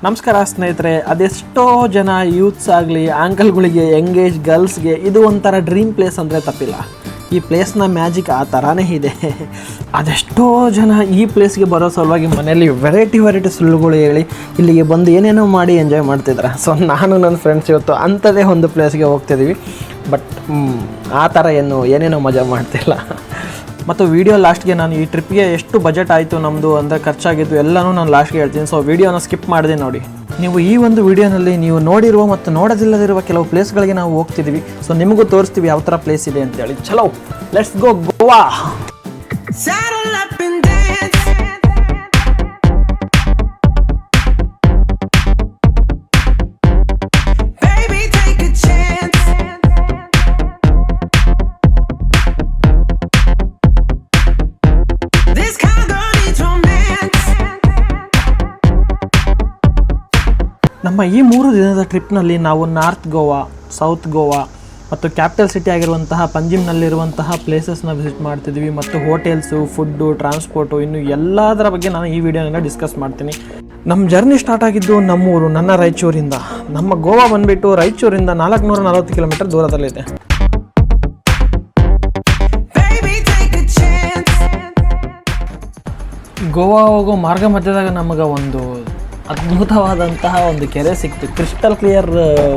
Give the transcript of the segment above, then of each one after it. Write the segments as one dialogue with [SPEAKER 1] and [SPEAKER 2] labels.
[SPEAKER 1] ನಮಸ್ಕಾರ ಸ್ನೇಹಿತರೆ. ಅದೆಷ್ಟೋ ಜನ ಯೂತ್ಸ್ ಆಗಲಿ, ಆಂಕಲ್ಗಳಿಗೆ, ಯಂಗೇಜ್ ಗರ್ಲ್ಸ್ಗೆ ಇದು ಒಂಥರ ಡ್ರೀಮ್ ಪ್ಲೇಸ್ ಅಂದರೆ ತಪ್ಪಿಲ್ಲ. ಈ ಪ್ಲೇಸ್ನ ಮ್ಯಾಜಿಕ್ ಆ ಥರನೇ ಇದೆ. ಅದೆಷ್ಟೋ ಜನ ಈ ಪ್ಲೇಸ್ಗೆ ಬರೋ ಸಲುವಾಗಿ ಮನೆಯಲ್ಲಿ ವೆರೈಟಿ ಸುಳ್ಳುಗಳು ಹೇಳಿ ಇಲ್ಲಿಗೆ ಬಂದು ಏನೇನೋ ಮಾಡಿ ಎಂಜಾಯ್ ಮಾಡ್ತಿದ್ದಾರೆ. ಸೊ ನಾನು ನನ್ನ ಫ್ರೆಂಡ್ಸ್ ಇವತ್ತು ಅಂಥದ್ದೇ ಒಂದು ಪ್ಲೇಸ್ಗೆ ಹೋಗ್ತಿದ್ದೀವಿ. ಬಟ್ ಆ ಥರ ಏನೇನೋ ಮಜಾ ಮಾಡ್ತಿಲ್ಲ. ಮತ್ತು ವೀಡಿಯೋ ಲಾಸ್ಟ್ಗೆ ನಾನು ಈ ಟ್ರಿಪ್ಗೆ ಎಷ್ಟು ಬಜೆಟ್ ಆಯಿತು ನಮ್ಮದು ಅಂದರೆ ಖರ್ಚಾಗಿದ್ದು ಎಲ್ಲನೂ ನಾನು ಲಾಸ್ಟ್ಗೆ ಹೇಳ್ತೀನಿ. ಸೊ ವೀಡಿಯೋನ ಸ್ಕಿಪ್ ಮಾಡಿದೆ ನೋಡಿ. ನೀವು ಈ ಒಂದು ವೀಡಿಯೋನಲ್ಲಿ ನೀವು ನೋಡಿರುವ ಮತ್ತು ನೋಡದಿಲ್ಲದಿರುವ ಕೆಲವು ಪ್ಲೇಸ್ಗಳಿಗೆ ನಾವು ಹೋಗ್ತಿದ್ದೀವಿ. ಸೊ ನಿಮಗೂ ತೋರಿಸ್ತೀವಿ ಯಾವ ಥರ ಪ್ಲೇಸ್ ಇದೆ ಅಂತೇಳಿ. ಚಲೋ ಲೆಟ್ಸ್ ಗೋ ಗೋವಾ. ನಮ್ಮ ಈ 3 ದಿನದ ಟ್ರಿಪ್ನಲ್ಲಿ ನಾವು ನಾರ್ತ್ ಗೋವಾ, ಸೌತ್ ಗೋವಾ ಮತ್ತು ಕ್ಯಾಪಿಟಲ್ ಸಿಟಿ ಆಗಿರುವಂತಹ ಪಂಜಿಮ್ನಲ್ಲಿರುವಂತಹ ಪ್ಲೇಸಸ್ನ ವಿಸಿಟ್ ಮಾಡ್ತಿದ್ದೀವಿ. ಮತ್ತು ಹೋಟೆಲ್ಸು, ಫುಡ್ಡು, ಟ್ರಾನ್ಸ್ಪೋರ್ಟು, ಇನ್ನು ಎಲ್ಲದರ ಬಗ್ಗೆ ನಾನು ಈ ವಿಡಿಯೋನ ಡಿಸ್ಕಸ್ ಮಾಡ್ತೀನಿ. ನಮ್ಮ ಜರ್ನಿ ಸ್ಟಾರ್ಟ್ ಆಗಿದ್ದು ನಮ್ಮೂರು, ನನ್ನ ರಾಯಚೂರಿಂದ. ನಮ್ಮ ಗೋವಾ ಬಂದುಬಿಟ್ಟು ರಾಯಚೂರಿಂದ 440 ಕಿಲೋಮೀಟರ್ ದೂರದಲ್ಲಿದೆ. ಗೋವಾ ಹೋಗೋ ಮಾರ್ಗ ಮಧ್ಯದಾಗ ನಮಗೆ ಒಂದು ಅದ್ಭುತವಾದಂತಹ ಒಂದು ಕೆರೆ ಸಿಕ್ತು. ಕ್ರಿಸ್ಟಲ್ ಕ್ಲಿಯರ್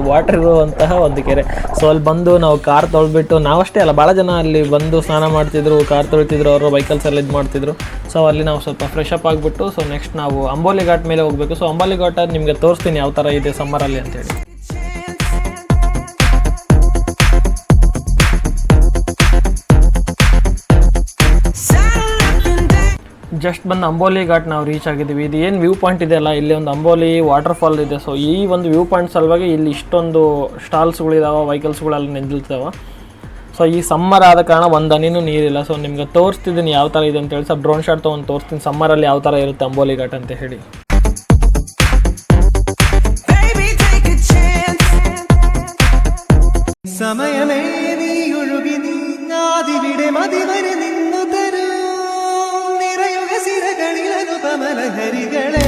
[SPEAKER 1] ವಾಟರ್ ಇರುವಂತಹ ಒಂದು ಕೆರೆ. ಸೊ ಅಲ್ಲಿ ಬಂದು ನಾವು ಕಾರ್ ತೊಳೆದ್ಬಿಟ್ಟು, ನಾವಷ್ಟೇ ಅಲ್ಲ ಭಾಳ ಜನ ಅಲ್ಲಿ ಬಂದು ಸ್ನಾನ ಮಾಡ್ತಿದ್ರು, ಕಾರ್ ತೊಳಿತಿದ್ರು, ಅವರು ಬೈಕಲ್ಸ್ ಎಲ್ಲ ಇದು ಮಾಡ್ತಿದ್ರು. ಸೊ ಅಲ್ಲಿ ನಾವು ಸ್ವಲ್ಪ ಫ್ರೆಶ್ ಅಪ್ ಆಗಿಬಿಟ್ಟು ಸೊ ನೆಕ್ಸ್ಟ್ ನಾವು ಅಂಬೋಲಿ ಘಾಟ್ ಮೇಲೆ ಹೋಗಬೇಕು. ಸೊ ಅಂಬೋಲಿ ಘಾಟ್ ನಿಮಗೆ ತೋರಿಸ್ತೀನಿ ಯಾವ ಥರ ಇದೆ ಸಮ್ಮರಲ್ಲಿ ಅಂತೇಳಿ. ಜಸ್ಟ್ ಬಂದು ಅಂಬೋಲಿ ಘಾಟ್ ನಾವು ರೀಚ್ ಆಗಿದ್ದೀವಿ. ಇದು ಏನು ವ್ಯೂ ಪಾಯಿಂಟ್ ಇದೆ ಅಲ್ಲ, ಇಲ್ಲಿ ಒಂದು ಅಂಬೋಲಿ ವಾಟರ್ ಫಾಲ್ ಇದೆ. ಸೊ ಈ ಒಂದು ವ್ಯೂ ಪಾಯಿಂಟ್ ಸಲುವಾಗಿ ಇಲ್ಲಿ ಇಷ್ಟೊಂದು ಸ್ಟಾಲ್ಸ್ಗಳಿದಾವೆ, ವೆಹಿಕಲ್ಸ್ಗಳೆಲ್ಲ ನಿಂತಿರ್ತಾವೆ. ಸೊ ಈ ಸಮ್ಮರ್ ಆದ ಕಾರಣ ಒಂದು ಹನಿನೂ ನೀರಿಲ್ಲ. ಸೊ ನಿಮ್ಗೆ ತೋರಿಸ್ತಿದ್ದೀನಿ ಯಾವ ಥರ ಇದೆ ಅಂತೇಳಿ. ಸ್ವಲ್ಪ ಡ್ರೋನ್ ಶಾಟ್ ತೊಗೊಂಡು ತೋರಿಸ್ತೀನಿ ಸಮ್ಮರಲ್ಲಿ ಯಾವ ಥರ ಇರುತ್ತೆ ಅಂಬೋಲಿ ಘಾಟ್ ಅಂತ ಹೇಳಿ. ಸಮಯವೇ ನೀಯುಳುಗಿ ನೀನಾದಿವಿಡೆ ಮದಿವರೆ ನಿನ್ನು ತರು ನಿರಯುಗ ಸಿರಗಳಿಲನು ಕಮಲ ಹರಿಗಳೇ.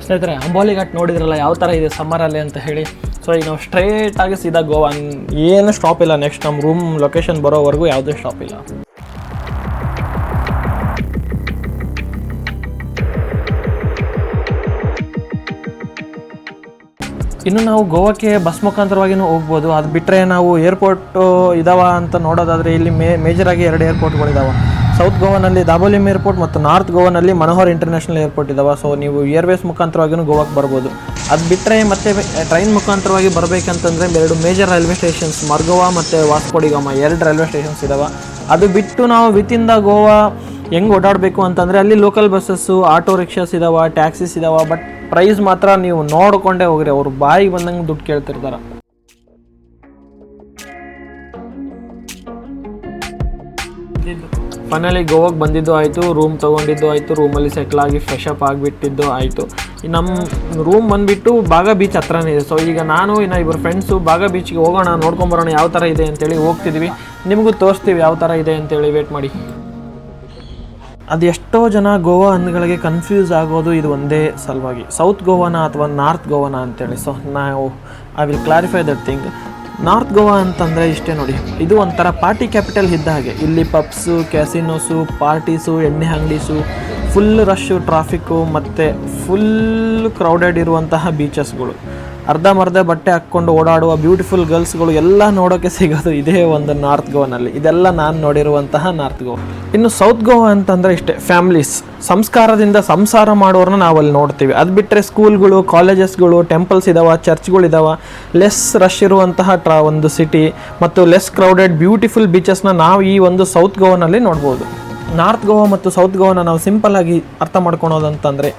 [SPEAKER 1] ಸ್ನೇಹಿತರೆ, ಅಂಬೋಲಿ ಘಾಟ್ ನೋಡಿದ್ರಲ್ಲ ಯಾವ ಥರ ಇದೆ ಸಮ್ಮರಲ್ಲಿ ಅಂತ ಹೇಳಿ. ಸೊ ಈಗ ನಾವು ಸ್ಟ್ರೈಟಾಗಿ ಸೀದಾ ಗೋವಾ, ಏನು ಸ್ಟಾಪ್ ಇಲ್ಲ. ನೆಕ್ಸ್ಟ್ ನಮ್ಮ ರೂಮ್ ಲೊಕೇಶನ್ ಬರೋವರೆಗೂ ಯಾವುದೇ ಸ್ಟಾಪ್ ಇಲ್ಲ. ಇನ್ನು ನಾವು ಗೋವಾಕ್ಕೆ ಬಸ್ ಮುಖಾಂತರವಾಗಿಯೂ ಹೋಗ್ಬೋದು. ಅದು ಬಿಟ್ಟರೆ ನಾವು ಏರ್ಪೋರ್ಟು ಇದಾವ ಅಂತ ನೋಡೋದಾದರೆ ಇಲ್ಲಿ ಮೇಜರಾಗಿ 2 ಏರ್ಪೋರ್ಟ್ಗಳಿದಾವೆ. ಸೌತ್ ಗೋವಾನಲ್ಲಿ ದಾಬೋಲಿಮ್ ಏರ್ಪೋರ್ಟ್ ಮತ್ತು ನಾರ್ತ್ ಗೋವಾನಲ್ಲಿ ಮನೋಹರ್ ಇಂಟರ್ನ್ಯಾಷನಲ್ ಏರ್ಪೋರ್ಟ್ ಇದಾವೆ. ಸೊ ನೀವು ಏರ್ವೇಸ್ ಮುಖಾಂತರವಾಗಿಯೂ ಗೋವಾಕ್ಕೆ ಬರ್ಬೋದು. ಅದು ಬಿಟ್ಟರೆ ಮತ್ತೆ ಟ್ರೈನ್ ಮುಖಾಂತರವಾಗಿ ಬರಬೇಕಂತಂದರೆ 2 ಮೇಜರ್ ರೈಲ್ವೆ ಸ್ಟೇಷನ್ಸ್, ಮರ್ಗೋವಾ ಮತ್ತು ವಾಸ್ಕೋಡಿಗಾಮ 2 ರೈಲ್ವೆ ಸ್ಟೇಷನ್ಸ್ ಇದಾವೆ. ಅದು ಬಿಟ್ಟು ನಾವು ವಿತಿನ್ ದ ಗೋವಾ ಹೆಂಗೆ ಓಡಾಡಬೇಕು ಅಂತಂದರೆ ಅಲ್ಲಿ ಲೋಕಲ್ ಬಸ್ಸಸ್ಸು, ಆಟೋ ರಿಕ್ಷಾಸ್ ಇದಾವೆ, ಟ್ಯಾಕ್ಸೀಸ್ ಇದಾವೆ. ಬಟ್ ಪ್ರೈಸ್ ಮಾತ್ರ ನೀವು ನೋಡಿಕೊಂಡೇ ಹೋಗ್ರಿ, ಅವ್ರು ಬಾಯಿಗೆ ಬಂದಂಗೆ ದುಡ್ಡು ಕೇಳ್ತಿರ್ತಾರೆ. ಫೈನಲಿ ಗೋವಾಗೆ ಬಂದಿದ್ದು ಆಯಿತು, ರೂಮ್ ತೊಗೊಂಡಿದ್ದು ಆಯಿತು, ರೂಮಲ್ಲಿ ಸೆಟ್ಲ್ ಆಗಿ ಫ್ರೆಶ್ ಅಪ್ ಆಗಿಬಿಟ್ಟಿದ್ದು ಆಯಿತು. ನಮ್ಮ ರೂಮ್ ಬಂದುಬಿಟ್ಟು ಬಾಗ ಬೀಚ್ ಹತ್ರನೇ ಇದೆ. ಸೊ ಈಗ ನಾನು ಇಬ್ಬರು ಫ್ರೆಂಡ್ಸು ಬಾಗ ಬೀಚ್ಗೆ ಹೋಗೋಣ, ನೋಡ್ಕೊಂಬರೋಣ ಯಾವ ಥರ ಇದೆ ಅಂತೇಳಿ ಹೋಗ್ತಿದ್ದೀವಿ. ನಿಮಗೂ ತೋರಿಸ್ತೀವಿ ಯಾವ ಥರ ಇದೆ ಅಂತೇಳಿ, ವೇಟ್ ಮಾಡಿ. ಅದು ಎಷ್ಟೋ ಜನ ಗೋವಾ ಅಂದ್ಗಳಿಗೆ ಕನ್ಫ್ಯೂಸ್ ಆಗೋದು ಇದು ಒಂದೇ ಸಲುವಾಗಿ, ಸೌತ್ ಗೋವಾನ ಅಥವಾ ನಾರ್ತ್ ಗೋವಾನ ಅಂತೇಳಿ. So I will clarify that thing. North Goa ಅಂತಂದರೆ ಇಷ್ಟೇ ನೋಡಿ, ಇದು ಒಂಥರ ಪಾರ್ಟಿ ಕ್ಯಾಪಿಟಲ್ ಇದ್ದ ಹಾಗೆ. ಇಲ್ಲಿ ಪಬ್ಸು, ಕ್ಯಾಸಿನೋಸು, ಪಾರ್ಟೀಸು, ಎಣ್ಣೆ ಅಂಗಡೀಸು, ಫುಲ್ ರಶ್ಶು, ಟ್ರಾಫಿಕ್ಕು ಮತ್ತು ಫುಲ್ ಕ್ರೌಡೆಡ್ ಇರುವಂತಹ ಬೀಚಸ್ಗಳು, ಅರ್ಧಂಬರ್ಧ ಬಟ್ಟೆ ಹಾಕ್ಕೊಂಡು ಓಡಾಡುವ ಬ್ಯೂಟಿಫುಲ್ ಗರ್ಲ್ಸ್ಗಳು ಎಲ್ಲ ನೋಡೋಕ್ಕೆ ಸಿಗೋದು ಇದೇ ಒಂದು ನಾರ್ತ್ ಗೋವಾನಲ್ಲಿ. ಇದೆಲ್ಲ ನಾನು ನೋಡಿರುವಂತಹ ನಾರ್ತ್ ಗೋವಾ. ಇನ್ನು ಸೌತ್ ಗೋವಾ ಅಂತಂದರೆ ಇಷ್ಟೇ, ಫ್ಯಾಮ್ಲೀಸ್, ಸಂಸ್ಕಾರದಿಂದ ಸಂಸಾರ ಮಾಡೋರನ್ನ ನಾವಲ್ಲಿ ನೋಡ್ತೀವಿ. ಅದು ಬಿಟ್ಟರೆ ಸ್ಕೂಲ್ಗಳು, ಕಾಲೇಜಸ್ಗಳು, ಟೆಂಪಲ್ಸ್ ಇದಾವೆ, ಚರ್ಚ್ಗಳಿದಾವೆ. ಲೆಸ್ ರಶ್ ಇರುವಂತಹ ಒಂದು ಸಿಟಿ ಮತ್ತು ಲೆಸ್ ಕ್ರೌಡೆಡ್ ಬ್ಯೂಟಿಫುಲ್ ಬೀಚಸ್ನ ನಾವು ಈ ಒಂದು ಸೌತ್ ಗೋವಾನಲ್ಲಿ ನೋಡ್ಬೋದು. ನಾರ್ತ್ ಗೋವಾ ಮತ್ತು ಸೌತ್ ಗೋವಾನ ನಾವು ಸಿಂಪಲ್ಲಾಗಿ ಅರ್ಥ ಮಾಡ್ಕೊಳೋದಂತಂದರೆ,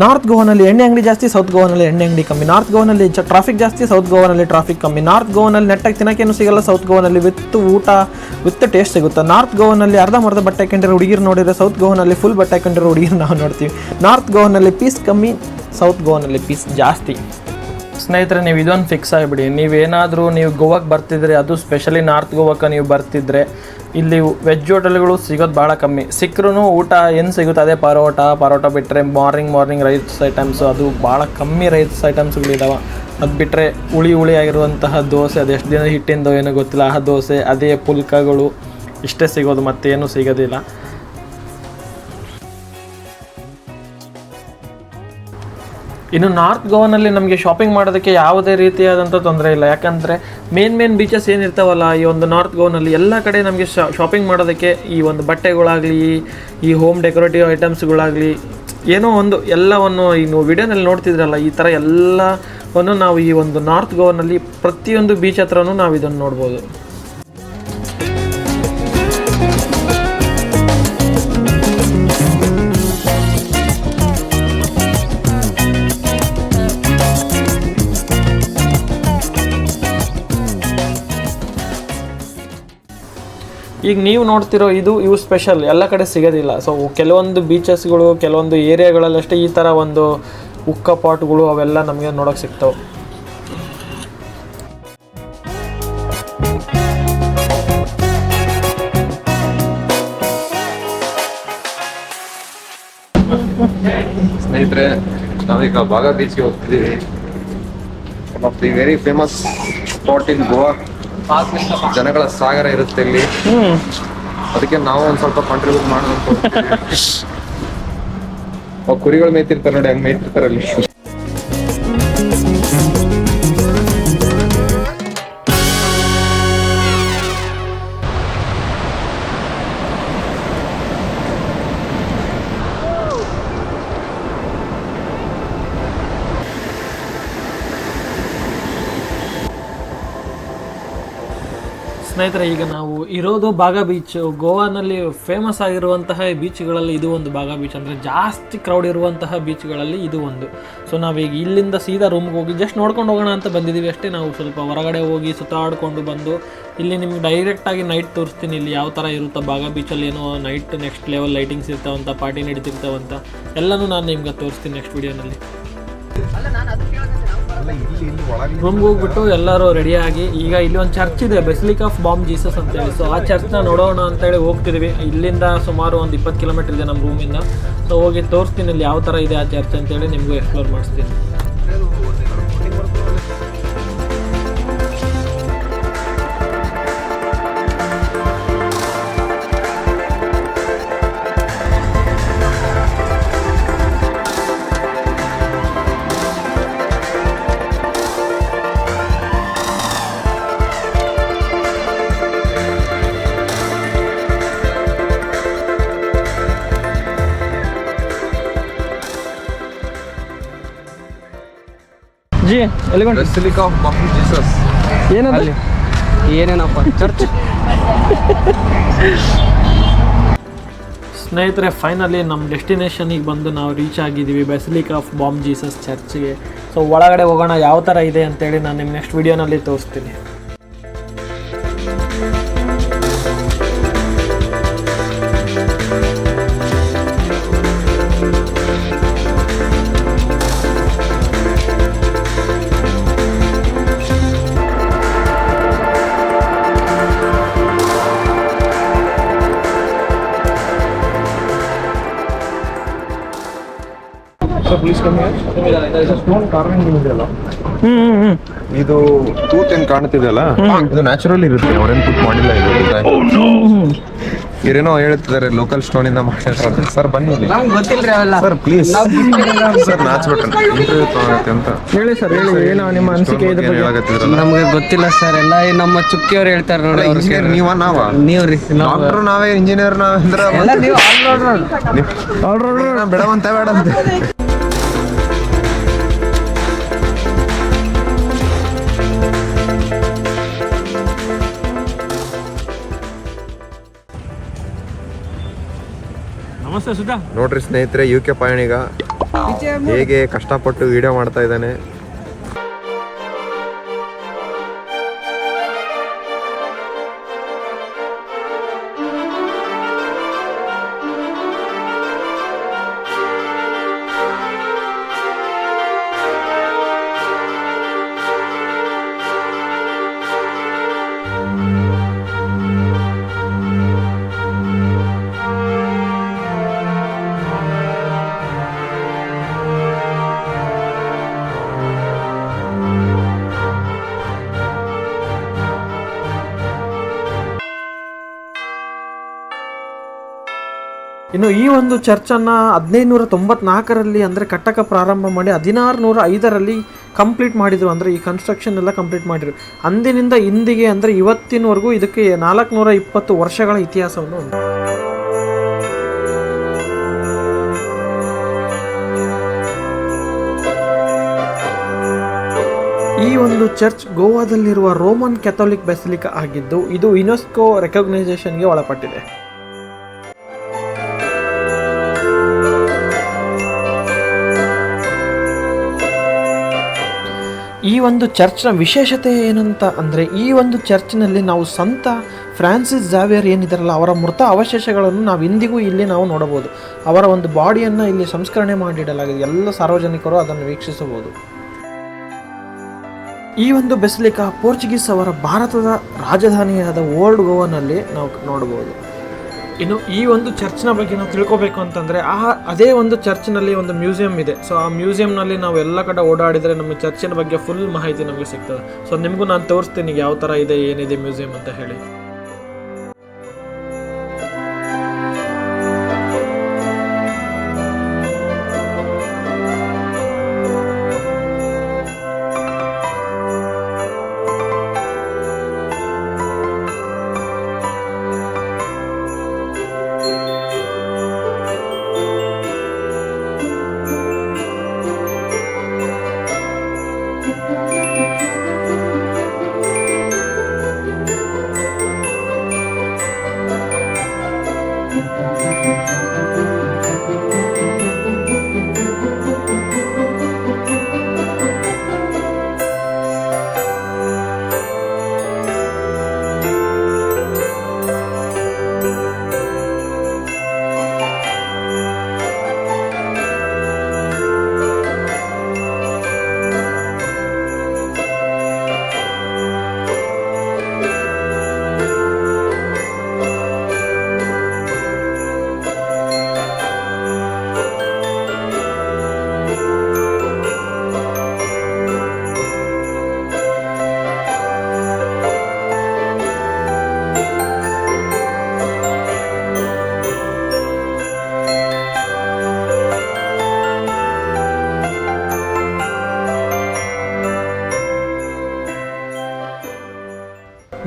[SPEAKER 1] ನಾರ್ತ್ ಗೋವಾನಲ್ಲಿ ಎಣ್ಣೆ ಅಂಗಡಿ ಜಾಸ್ತಿ, ಸೌತ್ ಗೋವಾನಲ್ಲಿ ಎಣ್ಣೆ ಅಂಗಡಿ ಕಮ್ಮಿ. ನಾರ್ತ್ ಗೋವಾನಲ್ಲಿ ಟ್ರಾಫಿಕ್ ಜಾಸ್ತಿ, ಸೌತ್ ಗೋವಾನಲ್ಲಿ ಟ್ರಾಫಿಕ್ ಕಮ್ಮಿ. ನಾರ್ತ್ ಗೋವಾನಲ್ಲಿ ನೆಟ್ಟಾಗಿ ತಿನ್ನೋಕ್ಕೇನು ಸಿಗಲ್ಲ, ಸೌತ್ ಗೋವಾನಲ್ಲಿ ಊಟ ವಿತ್ ಟೇಸ್ಟ್ ಸಿಗುತ್ತೆ. ನಾರ್ತ್ ಗೋವಾನಲ್ಲಿ ಅರ್ಧಂಬರ್ಧ ಬಟ್ಟೆ ಹಾಕೊಂಡಿರೋ ಹುಡುಗಿರು ನೋಡಿದರೆ, ಸೌತ್ ಗೋವಾನಲ್ಲಿ ಫುಲ್ ಬಟ್ಟೆ ಹಾಕೊಂಡಿರೋ ಹುಡುಗಿರು ನಾವು ನೋಡ್ತೀವಿ. ನಾರ್ತ್ ಗೋವಾನಲ್ಲಿ ಪೀಸ್ ಕಮ್ಮಿ, ಸೌತ್ ಗೋವಾನಲ್ಲಿ ಪೀಸ್ ಜಾಸ್ತಿ. ಸ್ನೇಹಿತರೆ, ನೀವು ಇದೊಂದು ಫಿಕ್ಸ್ ಆಗಿಬಿಡಿ, ನೀವೇನಾದರೂ ನೀವು ಗೋವಾಕ್ಕೆ ಬರ್ತಿದ್ರೆ, ಅದು ಸ್ಪೆಷಲಿ ನಾರ್ತ್ ಗೋವಾಕ್ಕೆ ನೀವು ಬರ್ತಿದ್ರೆ, ಇಲ್ಲಿ ವೆಜ್ ಹೋಟೆಲ್ಗಳು ಸಿಗೋದು ಭಾಳ ಕಮ್ಮಿ. ಸಿಕ್ಕರೂ ಊಟ ಏನು ಸಿಗುತ್ತೆ ಅದೇ ಪರೋಟ ಬಿಟ್ಟರೆ ಮಾರ್ನಿಂಗ್ ರೈಸ್ ಐಟಮ್ಸು, ಅದು ಭಾಳ ಕಮ್ಮಿ ರೈಸ್ ಐಟಮ್ಸ್ಗಳಿದ್ದಾವೆ. ಅದು ಬಿಟ್ಟರೆ ಹುಳಿ ಆಗಿರುವಂತಹ ದೋಸೆ, ಅದು ಎಷ್ಟು ದಿನ ಹಿಟ್ಟಿಂದೋ ಏನೋ ಗೊತ್ತಿಲ್ಲ, ಆ ದೋಸೆ, ಅದೇ ಪುಲ್ಕಗಳು ಇಷ್ಟೇ ಸಿಗೋದು, ಮತ್ತೇನೂ ಸಿಗೋದಿಲ್ಲ. ಇನ್ನು ನಾರ್ತ್ ಗೋವಾನಲ್ಲಿ ನಮಗೆ ಶಾಪಿಂಗ್ ಮಾಡೋದಕ್ಕೆ ಯಾವುದೇ ರೀತಿಯಾದಂಥ ತೊಂದರೆ ಇಲ್ಲ. ಯಾಕಂದರೆ ಮೇನ್ ಬೀಚಸ್ ಏನಿರ್ತಾವಲ್ಲ ಈ ಒಂದು ನಾರ್ತ್ ಗೋವಾನಲ್ಲಿ, ಎಲ್ಲ ಕಡೆ ನಮಗೆ ಶಾಪಿಂಗ್ ಮಾಡೋದಕ್ಕೆ ಈ ಒಂದು ಬಟ್ಟೆಗಳಾಗಲಿ, ಈ ಹೋಮ್ ಡೆಕೋರೇಟಿವ್ ಐಟಮ್ಸ್ಗಳಾಗಲಿ, ಏನೋ ಒಂದು ಎಲ್ಲವನ್ನು ಈ ನೀವು ವಿಡಿಯೋನಲ್ಲಿ ನೋಡ್ತಿದ್ರಲ್ಲ, ಈ ಥರ ಎಲ್ಲವನ್ನು ನಾವು ಈ ಒಂದು ನಾರ್ತ್ ಗೋವಾನಲ್ಲಿ ಪ್ರತಿಯೊಂದು ಬೀಚ್ ಹತ್ರನೂ ನಾವು ಇದನ್ನು ನೋಡ್ಬೋದು. ಈಗ ನೀವು ನೋಡ್ತಿರೋ ಇವು ಸ್ಪೆಷಲ್, ಎಲ್ಲ ಕಡೆ ಸಿಗೋದಿಲ್ಲ. ಸೊ ಕೆಲವೊಂದು ಬೀಚಸ್ಗಳು, ಕೆಲವೊಂದು ಏರಿಯಾಗಳಲ್ಲಷ್ಟೇ ಈ ಥರ ಒಂದು ಉಕ್ಕ ಪಾಟ್ಗಳು ಅವೆಲ್ಲ ನಮಗೆ ನೋಡೋಕೆ ಸಿಗ್ತವೆ.
[SPEAKER 2] ಸ್ನೇಹಿತರೆ, ನಾವೀಗ ಬಾಗಾ ಬೀಚ್ಗೆ ಹೋಗ್ತಿದ್ದೀವಿ. One of the very famous spot in Goa. ಜನಗಳ ಸಾಗರ ಇರುತ್ತೆ ಇಲ್ಲಿ, ಅದಕ್ಕೆ ನಾವು ಒಂದ್ ಸ್ವಲ್ಪ ಕಾಂಟ್ರಿಬ್ಯೂಟ್ ಮಾಡೋದು. ಕುರಿಗಳು ಮೇಯ್ತಿರ್ತಾರೆ ನೋಡಿ, ಹಂಗ್ ಮೇಯ್ತಿರ್ತಾರೆ ಅಲ್ಲಿ.
[SPEAKER 1] ಸ್ನೇಹಿತರೆ, ಈಗ ನಾವು ಇರೋದು ಬಾಗಾ ಬೀಚ್. ಗೋವಾನಲ್ಲಿ ಫೇಮಸ್ ಆಗಿರುವಂತಹ ಬೀಚ್ಗಳಲ್ಲಿ ಇದು ಒಂದು ಬಾಗಾ ಬೀಚ್, ಅಂದರೆ ಜಾಸ್ತಿ ಕ್ರೌಡ್ ಇರುವಂತಹ ಬೀಚ್ಗಳಲ್ಲಿ ಇದು ಒಂದು. ಸೊ ನಾವೀಗ ಇಲ್ಲಿಂದ ಸೀದಾ ರೂಮ್ಗೆ ಹೋಗಿ ಜಸ್ಟ್ ನೋಡ್ಕೊಂಡು ಹೋಗೋಣ ಅಂತ ಬಂದಿದ್ದೀವಿ ಅಷ್ಟೇ. ನಾವು ಸ್ವಲ್ಪ ಹೊರಗಡೆ ಹೋಗಿ ಸುತ್ತಾಡಿಕೊಂಡು ಬಂದು ಇಲ್ಲಿ ನಿಮ್ಗೆ ಡೈರೆಕ್ಟಾಗಿ ನೈಟ್ ತೋರಿಸ್ತೀನಿ, ಇಲ್ಲಿ ಯಾವ ಥರ ಇರುತ್ತೆ ಬಾಗಾ ಬೀಚಲ್ಲಿ, ಏನೋ ನೈಟ್ ನೆಕ್ಸ್ಟ್ ಲೆವೆಲ್ ಲೈಟಿಂಗ್ಸ್ ಇರ್ತಾವಂತ, ಪಾರ್ಟಿ ನಡೀತಿರ್ತಾವಂತ, ಎಲ್ಲನೂ ನಾನು ನಿಮ್ಗೆ ತೋರಿಸ್ತೀನಿ ನೆಕ್ಸ್ಟ್ ವೀಡಿಯೋನಲ್ಲಿ. ರೂಮ್ಗೆ ಹೋಗ್ಬಿಟ್ಟು ಎಲ್ಲರೂ ರೆಡಿಯಾಗಿ, ಈಗ ಇಲ್ಲಿ ಒಂದು ಚರ್ಚ್ ಇದೆ, ಬೆಸಿಲಿಕಾ ಆಫ್ ಬಾಮ್ ಜೀಸಸ್ ಅಂತೇಳಿ. ಸೊ ಆ ಚರ್ಚ್ನ ನೋಡೋಣ ಅಂತೇಳಿ ಹೋಗ್ತಿದ್ದೀವಿ. ಇಲ್ಲಿಂದ ಸುಮಾರು ಒಂದು 20 ಕಿಲೋಮೀಟರ್ ಇದೆ ನಮ್ಮ ರೂಮಿಂದ. ಸೊ ಹೋಗಿ ತೋರಿಸ್ತೀನಿ ಇಲ್ಲಿ ಯಾವ ಥರ ಇದೆ ಆ ಚರ್ಚ್ ಅಂತೇಳಿ, ನಿಮಗೂ ಎಕ್ಸ್ಪ್ಲೋರ್ ಮಾಡಿಸ್ತೀನಿ. ಜಿ ಎಲ್ಲಿಗೊಂಡು?
[SPEAKER 2] ಬೆಸಿಲಿಕಾ ಆಫ್ ಬಾಮ್ ಜೀಸಸ್
[SPEAKER 1] ಏನದು?
[SPEAKER 3] ಏನೇನಪ್ಪ ಚರ್ಚ್.
[SPEAKER 1] ಸ್ನೇಹಿತರೆ, ಫೈನಲಿ ನಮ್ಮ ಡೆಸ್ಟಿನೇಷನಿಗೆ ಬಂದು ನಾವು ರೀಚ್ ಆಗಿದ್ದೀವಿ, ಬೆಸಿಲಿಕಾ ಆಫ್ ಬಾಮ್ ಜೀಸಸ್ ಚರ್ಚ್ಗೆ. ಸೊ ಒಳಗಡೆ ಹೋಗೋಣ, ಯಾವ ಥರ ಇದೆ ಅಂತೇಳಿ ನಾನು ನಿಮ್ಮ ನೆಕ್ಸ್ಟ್ ವೀಡಿಯೋನಲ್ಲಿ ತೋರಿಸ್ತೀನಿ.
[SPEAKER 2] ಇದು ತೂತ್ ಏನ್ ಕಾಣ್ತಿದೆಯಲ್ಲ, ಇದು ನ್ಯಾಚುರಲ್ ಇರುತ್ತೆ, ಅವ್ರೇನ್ ಪುಟ್ ಮಾಡಿಲ್ಲ. ಇದು ಇವ್ರೇನೋ ಹೇಳ್ತಿದ್ದಾರೆ ಲೋಕಲ್ ಸ್ಟೋನ್ ಇಂದ ಮಾಡಿರ್ತಾರೆ. ಸರ್ ಬನ್ನಿ
[SPEAKER 3] ಗೊತ್ತಿಲ್ರಿ ಅವೆಲ್ಲ
[SPEAKER 2] ಸರ್, ಪ್ಲೀಸ್ ಸರ್, ನಾಚ್ಬಿಟ್ರೆ ಇಂಟರ್ವ್ಯೂ ತಗೋಗತ್ತೆ ಅಂತ
[SPEAKER 1] ಹೇಳಿ ಸರ್, ಹೇಳಿ, ಏನೋ ನಿಮ್ಮ ಅನಿಸಿಕೆ ಇದೆ?
[SPEAKER 3] ನಮ್ಗೆ ಗೊತ್ತಿಲ್ಲ ಸರ್, ಎಲ್ಲ ನಮ್ಮ ಚುಕ್ಕಿಯವ್ರು ಹೇಳ್ತಾರೆ ನೋಡಿ.
[SPEAKER 2] ಇಂಜಿನಿಯರ್ ನೀವ ನಾವ?
[SPEAKER 3] ನೀವ್ರಿ
[SPEAKER 2] ಡಾಕ್ಟರ್ ನಾವೇ, ಇಂಜಿನಿಯರ್ ನಾವೇ ಅಂದ್ರೆ
[SPEAKER 3] ನೀವು ಆಲ್ರೌಂಡರ್.
[SPEAKER 2] ಬೇಡವಂತ ಬೇಡಂತೆ.
[SPEAKER 1] ನಮಸ್ತೆ ಸುಧಾ.
[SPEAKER 2] ನೋಡ್ರಿ ಸ್ನೇಹಿತರೆ, UK ಪಯಣಿಗ ಹೇಗೆ ಕಷ್ಟಪಟ್ಟು ವಿಡಿಯೋ ಮಾಡ್ತಾ ಇದ್ದಾನೆ.
[SPEAKER 1] ಇನ್ನು ಈ ಒಂದು ಚರ್ಚನ್ನು 1594ರಲ್ಲಿ ಅಂದರೆ ಕಟ್ಟಕ ಪ್ರಾರಂಭ ಮಾಡಿ 1605ರಲ್ಲಿ ಕಂಪ್ಲೀಟ್ ಮಾಡಿದರು. ಅಂದರೆ ಈ ಕನ್ಸ್ಟ್ರಕ್ಷನ್ ಎಲ್ಲ ಕಂಪ್ಲೀಟ್ ಮಾಡಿದರು. ಅಂದಿನಿಂದ ಇಂದಿಗೆ ಅಂದರೆ ಇವತ್ತಿನವರೆಗೂ ಇದಕ್ಕೆ 420 ವರ್ಷಗಳ ಇತಿಹಾಸವನ್ನು ಉಂಟು. ಈ ಒಂದು ಚರ್ಚ್ ಗೋವಾದಲ್ಲಿರುವ ರೋಮನ್ ಕ್ಯಾಥೋಲಿಕ್ ಬೆಸಿಲಿಕಾ ಆಗಿದ್ದು ಇದು ಯುನೆಸ್ಕೋ ರೆಕಗ್ನೈಸೇಷನ್ಗೆ ಒಳಪಟ್ಟಿದೆ. ಈ ಒಂದು ಚರ್ಚ್ನ ವಿಶೇಷತೆ ಏನಂತ ಅಂದರೆ ಈ ಒಂದು ಚರ್ಚ್ನಲ್ಲಿ ನಾವು ಸಂತ ಫ್ರಾನ್ಸಿಸ್ ಜಾವಿಯರ್ ಏನಿದಾರಲ್ಲ ಅವರ ಮೃತ ಅವಶೇಷಗಳನ್ನು ನಾವು ಇಂದಿಗೂ ಇಲ್ಲಿ ನಾವು ನೋಡಬಹುದು. ಅವರ ಒಂದು ಬಾಡಿಯನ್ನು ಇಲ್ಲಿ ಸಂಸ್ಕರಣೆ ಮಾಡಿಡಲಾಗಿದೆ. ಎಲ್ಲ ಸಾರ್ವಜನಿಕರು ಅದನ್ನು ವೀಕ್ಷಿಸಬಹುದು. ಈ ಒಂದು ಬೆಸಿಲಿಕಾ ಪೋರ್ಚುಗೀಸ್ ಅವರ ಭಾರತದ ರಾಜಧಾನಿಯಾದ ಓಲ್ಡ್ ಗೋವಾನಲ್ಲಿ ನಾವು ನೋಡಬಹುದು. ಇನ್ನು ಈ ಒಂದು ಚರ್ಚ್ನ ಬಗ್ಗೆ ನಾವು ತಿಳ್ಕೊಬೇಕು ಅಂತಂದರೆ ಅದೇ ಒಂದು ಚರ್ಚ್ನಲ್ಲಿ ಒಂದು ಮ್ಯೂಸಿಯಂ ಇದೆ. ಸೊ ಆ ಮ್ಯೂಸಿಯಂನಲ್ಲಿ ನಾವು ಎಲ್ಲ ಕಡೆ ಓಡಾಡಿದರೆ ನಮಗೆ ಚರ್ಚಿನ ಬಗ್ಗೆ ಫುಲ್ ಮಾಹಿತಿ ನಮಗೆ ಸಿಗ್ತದೆ. ಸೊ ನಿಮಗೂ ನಾನು ತೋರಿಸ್ತೀನಿ ಯಾವ ಥರ ಇದೆ ಏನಿದೆ ಮ್ಯೂಸಿಯಂ ಅಂತ ಹೇಳಿ.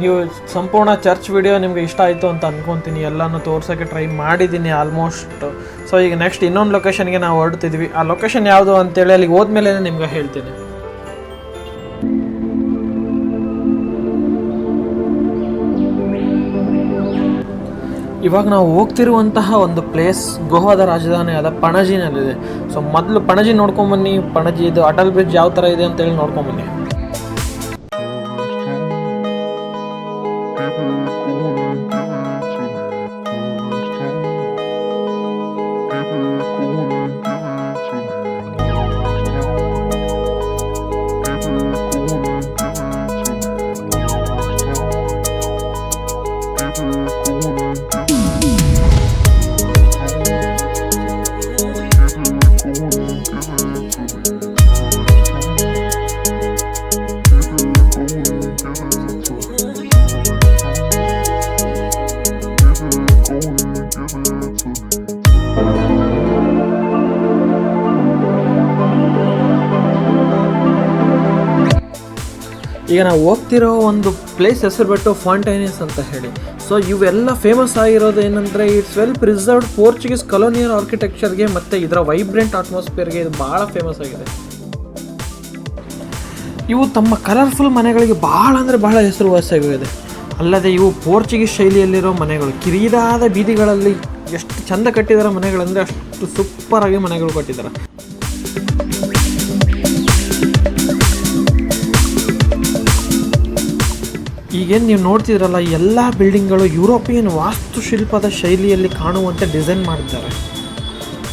[SPEAKER 1] ನೀವು ಸಂಪೂರ್ಣ ಚರ್ಚ್ ವಿಡಿಯೋ ನಿಮಗೆ ಇಷ್ಟ ಆಯಿತು ಅಂತ ಅಂದ್ಕೊತೀನಿ. ಎಲ್ಲನೂ ತೋರ್ಸೋಕ್ಕೆ ಟ್ರೈ ಮಾಡಿದ್ದೀನಿ ಆಲ್ಮೋಸ್ಟ್. ಸೊ ಈಗ ನೆಕ್ಸ್ಟ್ ಇನ್ನೊಂದು ಲೊಕೇಶನ್ಗೆ ನಾವು ಹೊರಡ್ತಿದ್ವಿ. ಆ ಲೊಕೇಶನ್ ಯಾವುದು ಅಂತೇಳಿ ಅಲ್ಲಿಗೆ ಹೋದ್ಮೇಲೆ ನಿಮ್ಗೆ ಹೇಳ್ತೀನಿ. ಇವಾಗ ನಾವು ಹೋಗ್ತಿರುವಂತಹ ಒಂದು ಪ್ಲೇಸ್ ಗೋವಾದ ರಾಜಧಾನಿಯಾದ ಪಣಜಿನಲ್ಲಿದೆ. ಸೊ ಮೊದಲು ಪಣಜಿ ನೋಡ್ಕೊಂಬನ್ನಿ. ಪಣಜಿ ಇದು ಅಟಲ್ ಬ್ರಿಡ್ಜ್ ಯಾವ ಥರ ಇದೆ ಅಂತೇಳಿ ನೋಡ್ಕೊಂಬನ್ನಿ. ಈಗ ನಾವು ಹೋಗ್ತಿರೋ ಒಂದು ಪ್ಲೇಸ್ ಹೆಸರು ಬಿಟ್ಟು ಫಾಂಟೈನಸ್ ಅಂತ ಹೇಳಿ. ಸೊ ಇವೆಲ್ಲ ಫೇಮಸ್ ಆಗಿರೋದು ಏನಂದರೆ it's well preserved Portuguese colonial ಆರ್ಕಿಟೆಕ್ಚರ್ಗೆ ಮತ್ತು ಇದರ ವೈಬ್ರೆಂಟ್ ಅಟ್ಮಾಸ್ಫಿಯರ್ಗೆ ಇದು ಭಾಳ ಫೇಮಸ್ ಆಗಿದೆ. ಇವು ತಮ್ಮ ಕಲರ್ಫುಲ್ ಮನೆಗಳಿಗೆ ಭಾಳ ಅಂದರೆ ಭಾಳ ಹೆಸರುವಾಸಿಯಾಗಿದೆ. ಅಲ್ಲದೆ ಇವು ಪೋರ್ಚುಗೀಸ್ ಶೈಲಿಯಲ್ಲಿರೋ ಮನೆಗಳು. ಕಿರಿದಾದ ಬೀದಿಗಳಲ್ಲಿ ಎಷ್ಟು ಚಂದ ಕಟ್ಟಿದಾರೆ ಮನೆಗಳಂದರೆ ಅಷ್ಟು ಸೂಪರಾಗಿ ಮನೆಗಳು ಕಟ್ಟಿದ್ದಾರೆ. ಈಗೇನು ನೀವು ನೋಡ್ತಿದ್ರಲ್ಲ ಎಲ್ಲ ಬಿಲ್ಡಿಂಗ್ಗಳು ಯುರೋಪಿಯನ್ ವಾಸ್ತುಶಿಲ್ಪದ ಶೈಲಿಯಲ್ಲಿ ಕಾಣುವಂತೆ ಡಿಸೈನ್ ಮಾಡಿದ್ದಾರೆ.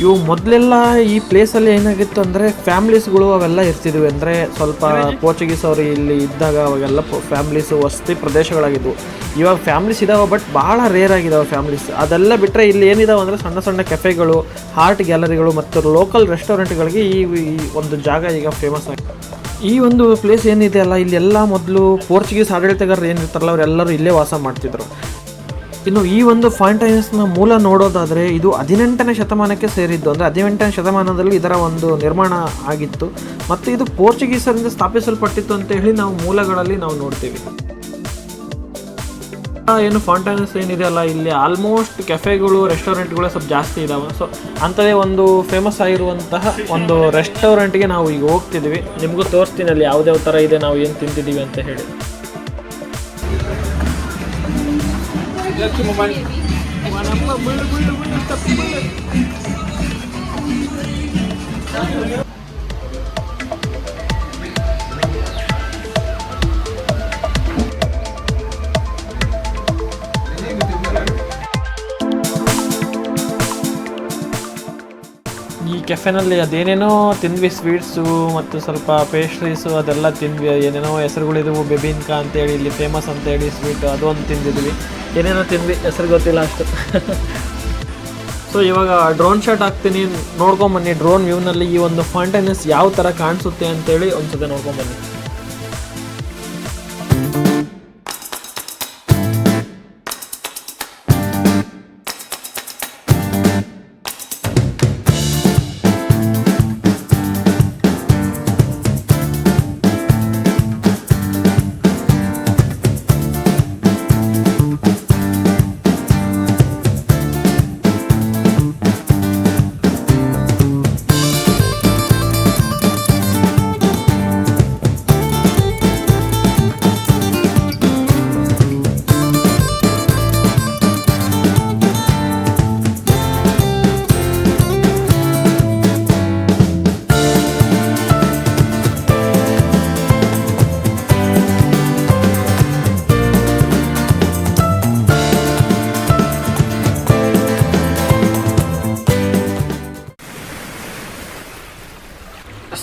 [SPEAKER 1] ಇವು ಮೊದಲೆಲ್ಲ ಈ ಪ್ಲೇಸಲ್ಲಿ ಏನಾಗಿತ್ತು ಅಂದರೆ ಫ್ಯಾಮ್ಲೀಸ್ಗಳು ಅವೆಲ್ಲ ಇರ್ತಿದ್ವಿ. ಅಂದರೆ ಸ್ವಲ್ಪ ಪೋರ್ಚುಗೀಸ್ ಅವರು ಇಲ್ಲಿ ಇದ್ದಾಗ ಅವಾಗೆಲ್ಲ ಫ್ಯಾಮ್ಲೀಸು ವಸತಿ ಪ್ರದೇಶಗಳಾಗಿದ್ವು. ಇವಾಗ ಫ್ಯಾಮ್ಲೀಸ್ ಇದಾವೆ, ಬಟ್ ಭಾಳ ರೇರ್ ಆಗಿದ್ದಾವೆ ಫ್ಯಾಮ್ಲೀಸ್. ಅದೆಲ್ಲ ಬಿಟ್ಟರೆ ಇಲ್ಲಿ ಏನಿದಾವೆ ಅಂದರೆ ಸಣ್ಣ ಸಣ್ಣ ಕೆಫೆಗಳು, ಆರ್ಟ್ ಗ್ಯಾಲರಿಗಳು ಮತ್ತು ಲೋಕಲ್ ರೆಸ್ಟೋರೆಂಟ್ಗಳಿಗೆ ಈ ಒಂದು ಜಾಗ ಈಗ ಫೇಮಸ್ ಆಗಿದೆ. ಈ ಒಂದು ಪ್ಲೇಸ್ ಏನಿದೆ ಅಲ್ಲ, ಇಲ್ಲೆಲ್ಲ ಮೊದಲು ಪೋರ್ಚುಗೀಸ್ ಆಡಳಿತಗಾರರು ಏನಿರ್ತಾರಲ್ಲ ಅವರೆಲ್ಲರೂ ಇಲ್ಲೇ ವಾಸ ಮಾಡ್ತಿದ್ರು. ಇನ್ನು ಈ ಒಂದು ಫಾಂಟೈನ್ಸ್ನ ಮೂಲ ನೋಡೋದಾದರೆ ಇದು 18ನೇ ಶತಮಾನಕ್ಕೆ ಸೇರಿದ್ದು. ಅಂದರೆ 18ನೇ ಶತಮಾನದಲ್ಲಿ ಇದರ ಒಂದು ನಿರ್ಮಾಣ ಆಗಿತ್ತು ಮತ್ತು ಇದು ಪೋರ್ಚುಗೀಸರಿಂದ ಸ್ಥಾಪಿಸಲ್ಪಟ್ಟಿತ್ತು ಅಂತ ಹೇಳಿ ನಾವು ಮೂಲಗಳಲ್ಲಿ ನಾವು ನೋಡ್ತೀವಿ. ಏನು ಫಾಂಟೈನ್ಸ್ ಏನಿದೆಯಲ್ಲ, ಇಲ್ಲಿ ಆಲ್ಮೋಸ್ಟ್ ಕೆಫೆಗಳು ರೆಸ್ಟೋರೆಂಟ್ಗಳು ಸ್ವಲ್ಪ ಜಾಸ್ತಿ ಇದ್ದಾವೆ. ಸೊ ಅಂಥದೇ ಒಂದು ಫೇಮಸ್ ಆಗಿರುವಂತಹ ಒಂದು ರೆಸ್ಟೋರೆಂಟ್ಗೆ ನಾವು ಈಗ ಹೋಗ್ತಿದ್ದೀವಿ. ನಿಮಗೂ ತೋರಿಸ್ತೀನಿ ಅಲ್ಲಿ ಯಾವುದ್ಯಾವ ಥರ ಇದೆ, ನಾವು ಏನು ತಿಂತಿದ್ದೀವಿ ಅಂತ ಹೇಳಿ. ಈ ಕೆಫೆನಲ್ಲಿ ಅದೇನೇನೋ ತಿಂದ್ವಿ, ಸ್ವೀಟ್ಸು ಮತ್ತು ಸ್ವಲ್ಪ ಪೇಸ್ಟ್ರೀಸು ಅದೆಲ್ಲ ತಿಂದ್ವಿ. ಏನೇನೋ ಹೆಸರುಗಳಿದ್ವು, ಬೆಬಿನ್ಕಾ ಅಂತೇಳಿ ಇಲ್ಲಿ ಫೇಮಸ್ ಅಂತೇಳಿ ಸ್ವೀಟು, ಅದೊಂದು ತಿಂದಿದ್ವಿ. ಏನೇನೋ ತಿಂದ್ವಿ, ಹೆಸರು ಗೊತ್ತಿಲ್ಲ ಅಷ್ಟು. ಸೊ ಇವಾಗ ಡ್ರೋನ್ ಶಾಟ್ ಹಾಕ್ತೀನಿ, ನೋಡ್ಕೊಂಬನ್ನಿ ಡ್ರೋನ್ ವ್ಯೂನಲ್ಲಿ ಈ ಒಂದು ಫಾಂಟೈನ್ಸ್ ಯಾವ ಥರ ಕಾಣಿಸುತ್ತೆ ಅಂತೇಳಿ ಒಂದ್ಸತಿ ನೋಡ್ಕೊಂಬನ್ನಿ.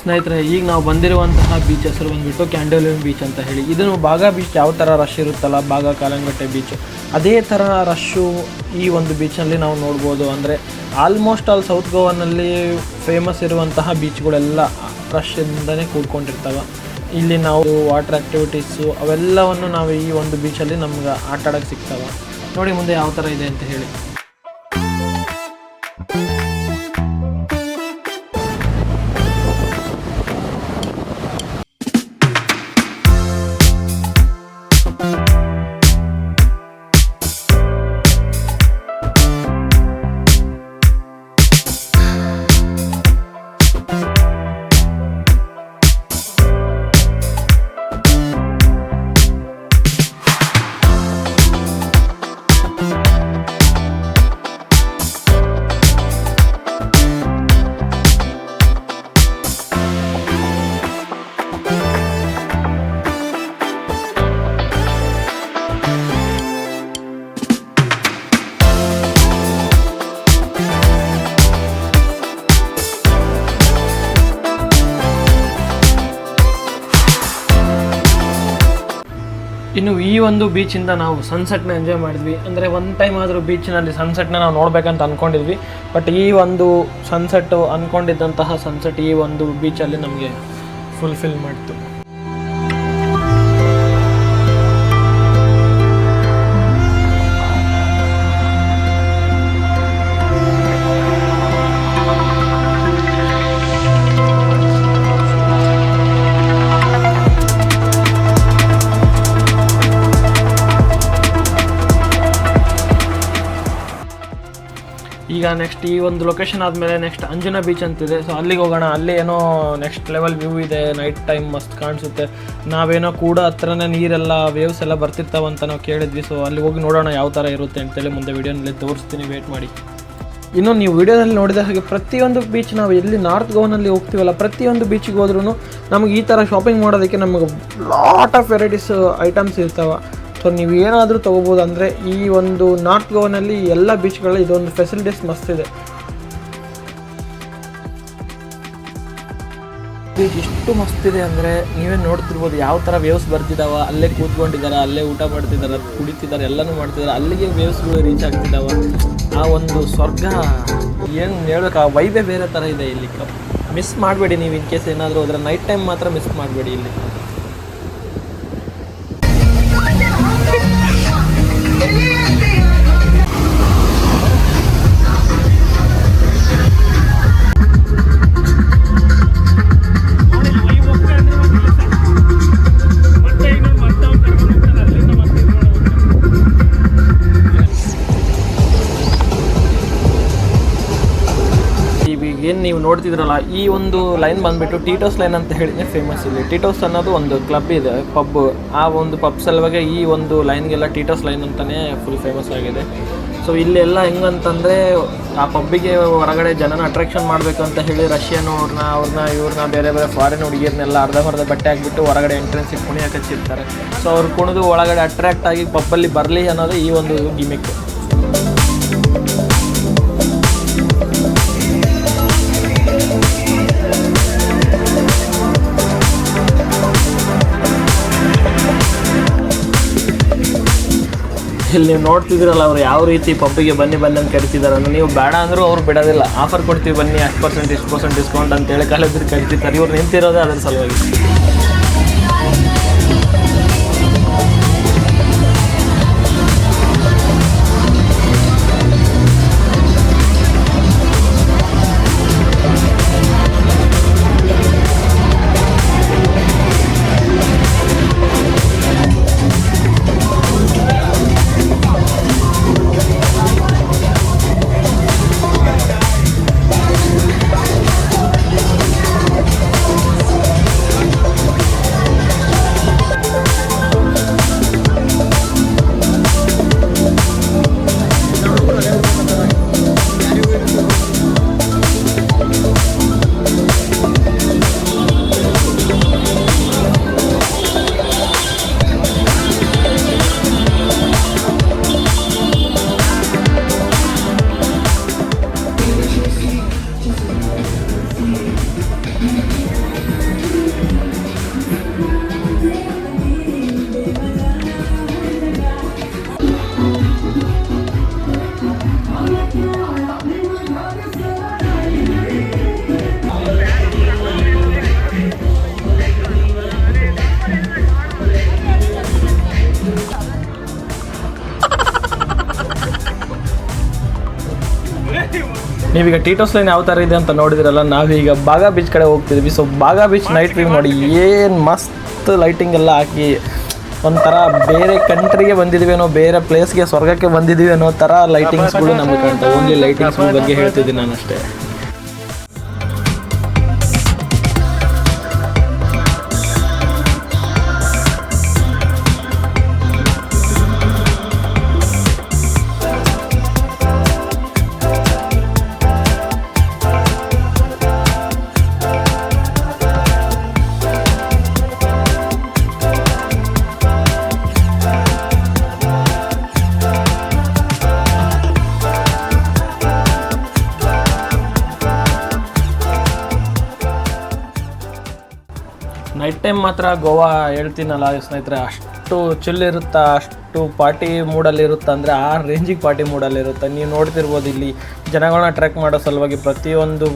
[SPEAKER 1] ಸ್ನೇಹಿತರೆ, ಈಗ ನಾವು ಬಂದಿರುವಂತಹ ಬೀಚ್ ಹೆಸರು ಬಂದುಬಿಟ್ಟು ಕ್ಯಾಂಡೋಲಿನ್ ಬೀಚ್ ಅಂತ ಹೇಳಿ. ಇದನ್ನು ಬಾಗಾ ಬೀಚ್ ಯಾವ ಥರ ರಶ್ ಇರುತ್ತಲ್ಲ, ಬಾಗಾ ಕಾಲಂಗಟ್ಟೆ ಬೀಚು, ಅದೇ ಥರ ರಶ್ಶು ಈ ಒಂದು ಬೀಚಲ್ಲಿ ನಾವು ನೋಡ್ಬೋದು. ಅಂದರೆ ಆಲ್ಮೋಸ್ಟ್ ಆಲ್ ಸೌತ್ ಗೋವಾನಲ್ಲಿ ಫೇಮಸ್ ಇರುವಂತಹ ಬೀಚ್ಗಳೆಲ್ಲ ರಶ್ಶಿಂದನೇ ಕೂಡ್ಕೊಂಡಿರ್ತವೆ. ಇಲ್ಲಿ ನಾವು ವಾಟರ್ ಆ್ಯಕ್ಟಿವಿಟೀಸು ಅವೆಲ್ಲವನ್ನು ನಾವು ಈ ಒಂದು ಬೀಚಲ್ಲಿ ನಮ್ಗೆ ಆಟ ಆಡೋಕ್ಕೆ ಸಿಗ್ತವೆ. ನೋಡಿ ಮುಂದೆ ಯಾವ ಥರ ಇದೆ ಅಂತ ಹೇಳಿ. ಇನ್ನು ಈ ಒಂದು ಬೀಚಿಂದ ನಾವು ಸನ್ಸೆಟ್ನ ಎಂಜಾಯ್ ಮಾಡಿದ್ವಿ. ಅಂದರೆ ಒಂದು ಟೈಮ್ ಆದರೂ ಬೀಚಿನಲ್ಲಿ ಸನ್ಸೆಟ್ನ ನಾವು ನೋಡಬೇಕಂತ ಅಂದ್ಕೊಂಡಿದ್ವಿ. ಬಟ್ ಈ ಒಂದು ಸನ್ಸೆಟ್ಟು ಅಂದ್ಕೊಂಡಿದ್ದಂತಹ ಸನ್ಸೆಟ್ ಈ ಒಂದು ಬೀಚಲ್ಲಿ ನಮಗೆ ಫುಲ್ಫಿಲ್ ಮಾಡಿತು. ಈಗ ನೆಕ್ಸ್ಟ್ ಈ ಒಂದು ಲೊಕೇಶನ್ ಆದಮೇಲೆ ನೆಕ್ಸ್ಟ್ ಅಂಜುನಾ ಬೀಚ್ ಅಂತಿದೆ. ಸೊ ಅಲ್ಲಿಗೆ ಹೋಗೋಣ. ಅಲ್ಲಿ ಏನೋ ನೆಕ್ಸ್ಟ್ ಲೆವೆಲ್ ವ್ಯೂ ಇದೆ, ನೈಟ್ ಟೈಮ್ ಮಸ್ತ್ ಕಾಣಿಸುತ್ತೆ. ನಾವೇನೋ ಕೂಡ ಹತ್ರನೇ ನೀರೆಲ್ಲ ವೇವ್ಸ್ ಎಲ್ಲ ಬರ್ತಿರ್ತಾವಂತ ನಾವು ಕೇಳಿದ್ವಿ. ಸೊ ಅಲ್ಲಿ ಹೋಗಿ ನೋಡೋಣ ಯಾವ ಥರ ಇರುತ್ತೆ ಅಂತೇಳಿ ಮುಂದೆ ವೀಡಿಯೋನಲ್ಲಿ ತೋರಿಸ್ತೀನಿ, ವೇಟ್ ಮಾಡಿ. ಇನ್ನು ನೀವು ವಿಡಿಯೋದಲ್ಲಿ ನೋಡಿದ ಹಾಗೆ ಪ್ರತಿಯೊಂದು ಬೀಚ್ ನಾವು ಎಲ್ಲಿ ನಾರ್ತ್ ಗೋವಾನಲ್ಲಿ ಹೋಗ್ತೀವಲ್ಲ, ಪ್ರತಿಯೊಂದು ಬೀಚಿಗೆ ಹೋದ್ರೂ ನಮಗೆ ಈ ಥರ ಶಾಪಿಂಗ್ ಮಾಡೋದಕ್ಕೆ ನಮಗೆ ಲಾಟ್ ಆಫ್ ವೆರೈಟೀಸ್ ಐಟಮ್ಸ್ ಇರ್ತಾವೆ. ಸೊ ನೀವು ಏನಾದರೂ ತೊಗೋಬೋದು. ಅಂದರೆ ಈ ಒಂದು ನಾರ್ತ್ ಗೋವಾನಲ್ಲಿ ಎಲ್ಲ ಬೀಚ್ಗಳಲ್ಲಿ ಇದೊಂದು ಫೆಸಿಲಿಟೀಸ್ ಮಸ್ತ್ ಇದೆ. ಬೀಚ್ ಎಷ್ಟು ಮಸ್ತಿದೆ ಅಂದರೆ ನೀವೇ ನೋಡ್ತಿರ್ಬೋದು ಯಾವ ಥರ ವೇವ್ಸ್ ಬರ್ತಿದ್ದಾವೆ. ಅಲ್ಲೇ ಕೂತ್ಕೊಂಡಿದ್ದಾರೆ, ಅಲ್ಲೇ ಊಟ ಮಾಡ್ತಿದ್ದಾರೆ, ಕುಡಿತಿದ್ದಾರೆ, ಎಲ್ಲನೂ ಮಾಡ್ತಿದ್ದಾರೆ. ಅಲ್ಲಿಗೆ ವೇವ್ಸ್ಗಳು ರೀಚ್ ಆಗ್ತಿದ್ದಾವೆ. ಆ ಒಂದು ಸ್ವರ್ಗ ಏನು ಹೇಳ್ಬೇಕು, ಆ ವೈಬೇ ಬೇರೆ ಥರ ಇದೆ ಇಲ್ಲಿ. ಮಿಸ್ ಮಾಡಬೇಡಿ ನೀವು, ಇನ್ ಕೇಸ್ ಏನಾದರೂ ಹೋದರೆ ನೈಟ್ ಟೈಮ್ ಮಾತ್ರ ಮಿಸ್ ಮಾಡಬೇಡಿ ಇಲ್ಲಿ. ನೋಡ್ತಿದ್ರಲ್ಲ, ಈ ಒಂದು ಲೈನ್ ಬಂದುಬಿಟ್ಟು ಟೀಟೋಸ್ ಲೈನ್ ಅಂತ ಹೇಳಿದ್ರೆ ಫೇಮಸ್. ಇಲ್ಲಿ ಟೀಟೋಸ್ ಅನ್ನೋದು ಒಂದು ಕ್ಲಬ್ ಇದೆ, ಪಬ್. ಆ ಒಂದು ಪಬ್ ಸಲುವಾಗಿ ಈ ಒಂದು ಲೈನ್ಗೆಲ್ಲ ಟೀಟೋಸ್ ಲೈನ್ ಅಂತಲೇ ಫುಲ್ ಫೇಮಸ್ ಆಗಿದೆ. ಸೊ ಇಲ್ಲೆಲ್ಲ ಹೆಂಗಂತಂದರೆ ಆ ಪಬ್ಬಿಗೆ ಹೊರಗಡೆ ಜನನ ಅಟ್ರಾಕ್ಷನ್ ಮಾಡಬೇಕು ಅಂತ ಹೇಳಿ ರಷ್ಯನ್ ಇವ್ರನ್ನ ಬೇರೆ ಬೇರೆ ಫಾರಿನ್ ಹುಡುಗಿಯರನ್ನೆಲ್ಲ ಅರ್ಧಂಬರ್ಧ ಬಟ್ಟೆ ಹಾಕಿಬಿಟ್ಟು ಹೊರಗಡೆ ಎಂಟ್ರೆನ್ಸಿಗೆ ಕುಣಿಯೋಕೆ ಹಚ್ಚಿರ್ತಾರೆ. ಸೊ ಅವ್ರು ಕುಣಿದು ಒಳಗಡೆ ಅಟ್ರಾಕ್ಟ್ ಆಗಿ ಪಬ್ಬಲ್ಲಿ ಬರಲಿ ಅನ್ನೋದು ಈ ಒಂದು ಗಿಮಿಕ್. ಇಲ್ಲಿ ನೀವು ನೋಡ್ತಿದ್ದೀರಲ್ಲ, ಅವ್ರು ಯಾವ ರೀತಿ ಪಬ್ಬಿಗೆ ಬನ್ನಿ ಅಂತ ಕರಿತಿದ್ದಾರೆ. ನೀವು ಬೇಡ ಅಂದರೂ ಅವ್ರು ಬಿಡೋದಿಲ್ಲ. ಆಫರ್ ಕೊಡ್ತೀವಿ ಬನ್ನಿ, 10% 20% ಡಿಸ್ಕೌಂಟ್ ಅಂತೇಳಿ ಕಾಲೇಜಲ್ಲಿ ಕರಿತಿರ್ತಾರೆ. ಇವ್ರು ನಿಂತಿರೋದೇ ಅದರ ಸಲುವಾಗಿ. ನೀವೀಗ ಟೀಟೋಸ್ ಲೈನ್ ಯಾವ ಥರ ಇದೆ ಅಂತ ನೋಡಿದಿರಲ್ಲ, ನಾವೀಗ ಬಾಗಾ ಬೀಚ್ ಕಡೆ ಹೋಗ್ತಿದ್ವಿ. So Baga beach night view ನೋಡಿ, ಏನು ಮಸ್ತ್ ಲೈಟಿಂಗ್ ಎಲ್ಲ ಹಾಕಿ ಒಂಥರ ಬೇರೆ ಕಂಟ್ರಿಗೆ ಬಂದಿದ್ದೀವೇನೋ, ಬೇರೆ ಪ್ಲೇಸ್ಗೆ, ಸ್ವರ್ಗಕ್ಕೆ ಬಂದಿದ್ದೀವಿ ಅನ್ನೋ ಥರ ಲೈಟಿಂಗ್ಸ್ಗಳು ನಮಗೆ ಕಾಣ್ತವೆ. ಓನ್ಲಿ ಲೈಟಿಂಗ್ಸ್ ಬಗ್ಗೆ ಹೇಳ್ತಿದ್ದೀನಿ ನಾನು ಅಷ್ಟೇ. ನೈಟ್ ಟೈಮ್ ಮಾತ್ರ ಗೋವಾ ಹೇಳ್ತೀನಲ್ಲ ಸ್ನೇಹಿತರೆ, ಅಷ್ಟು ಚಿಲ್ಲಿರುತ್ತಾ, ಅಷ್ಟು ಪಾರ್ಟಿ ಮೂಡಲ್ಲಿರುತ್ತೆ. ಅಂದರೆ ಆ ರೇಂಜಿಗೆ ಪಾರ್ಟಿ ಮೂಡಲ್ಲಿರುತ್ತೆ. ನೀವು ನೋಡ್ತಿರ್ಬೋದು, ಇಲ್ಲಿ ಜನಗಳನ್ನ ಅಟ್ರ್ಯಾಕ್ಟ್ ಮಾಡೋ ಸಲುವಾಗಿ ಪ್ರತಿಯೊಂದು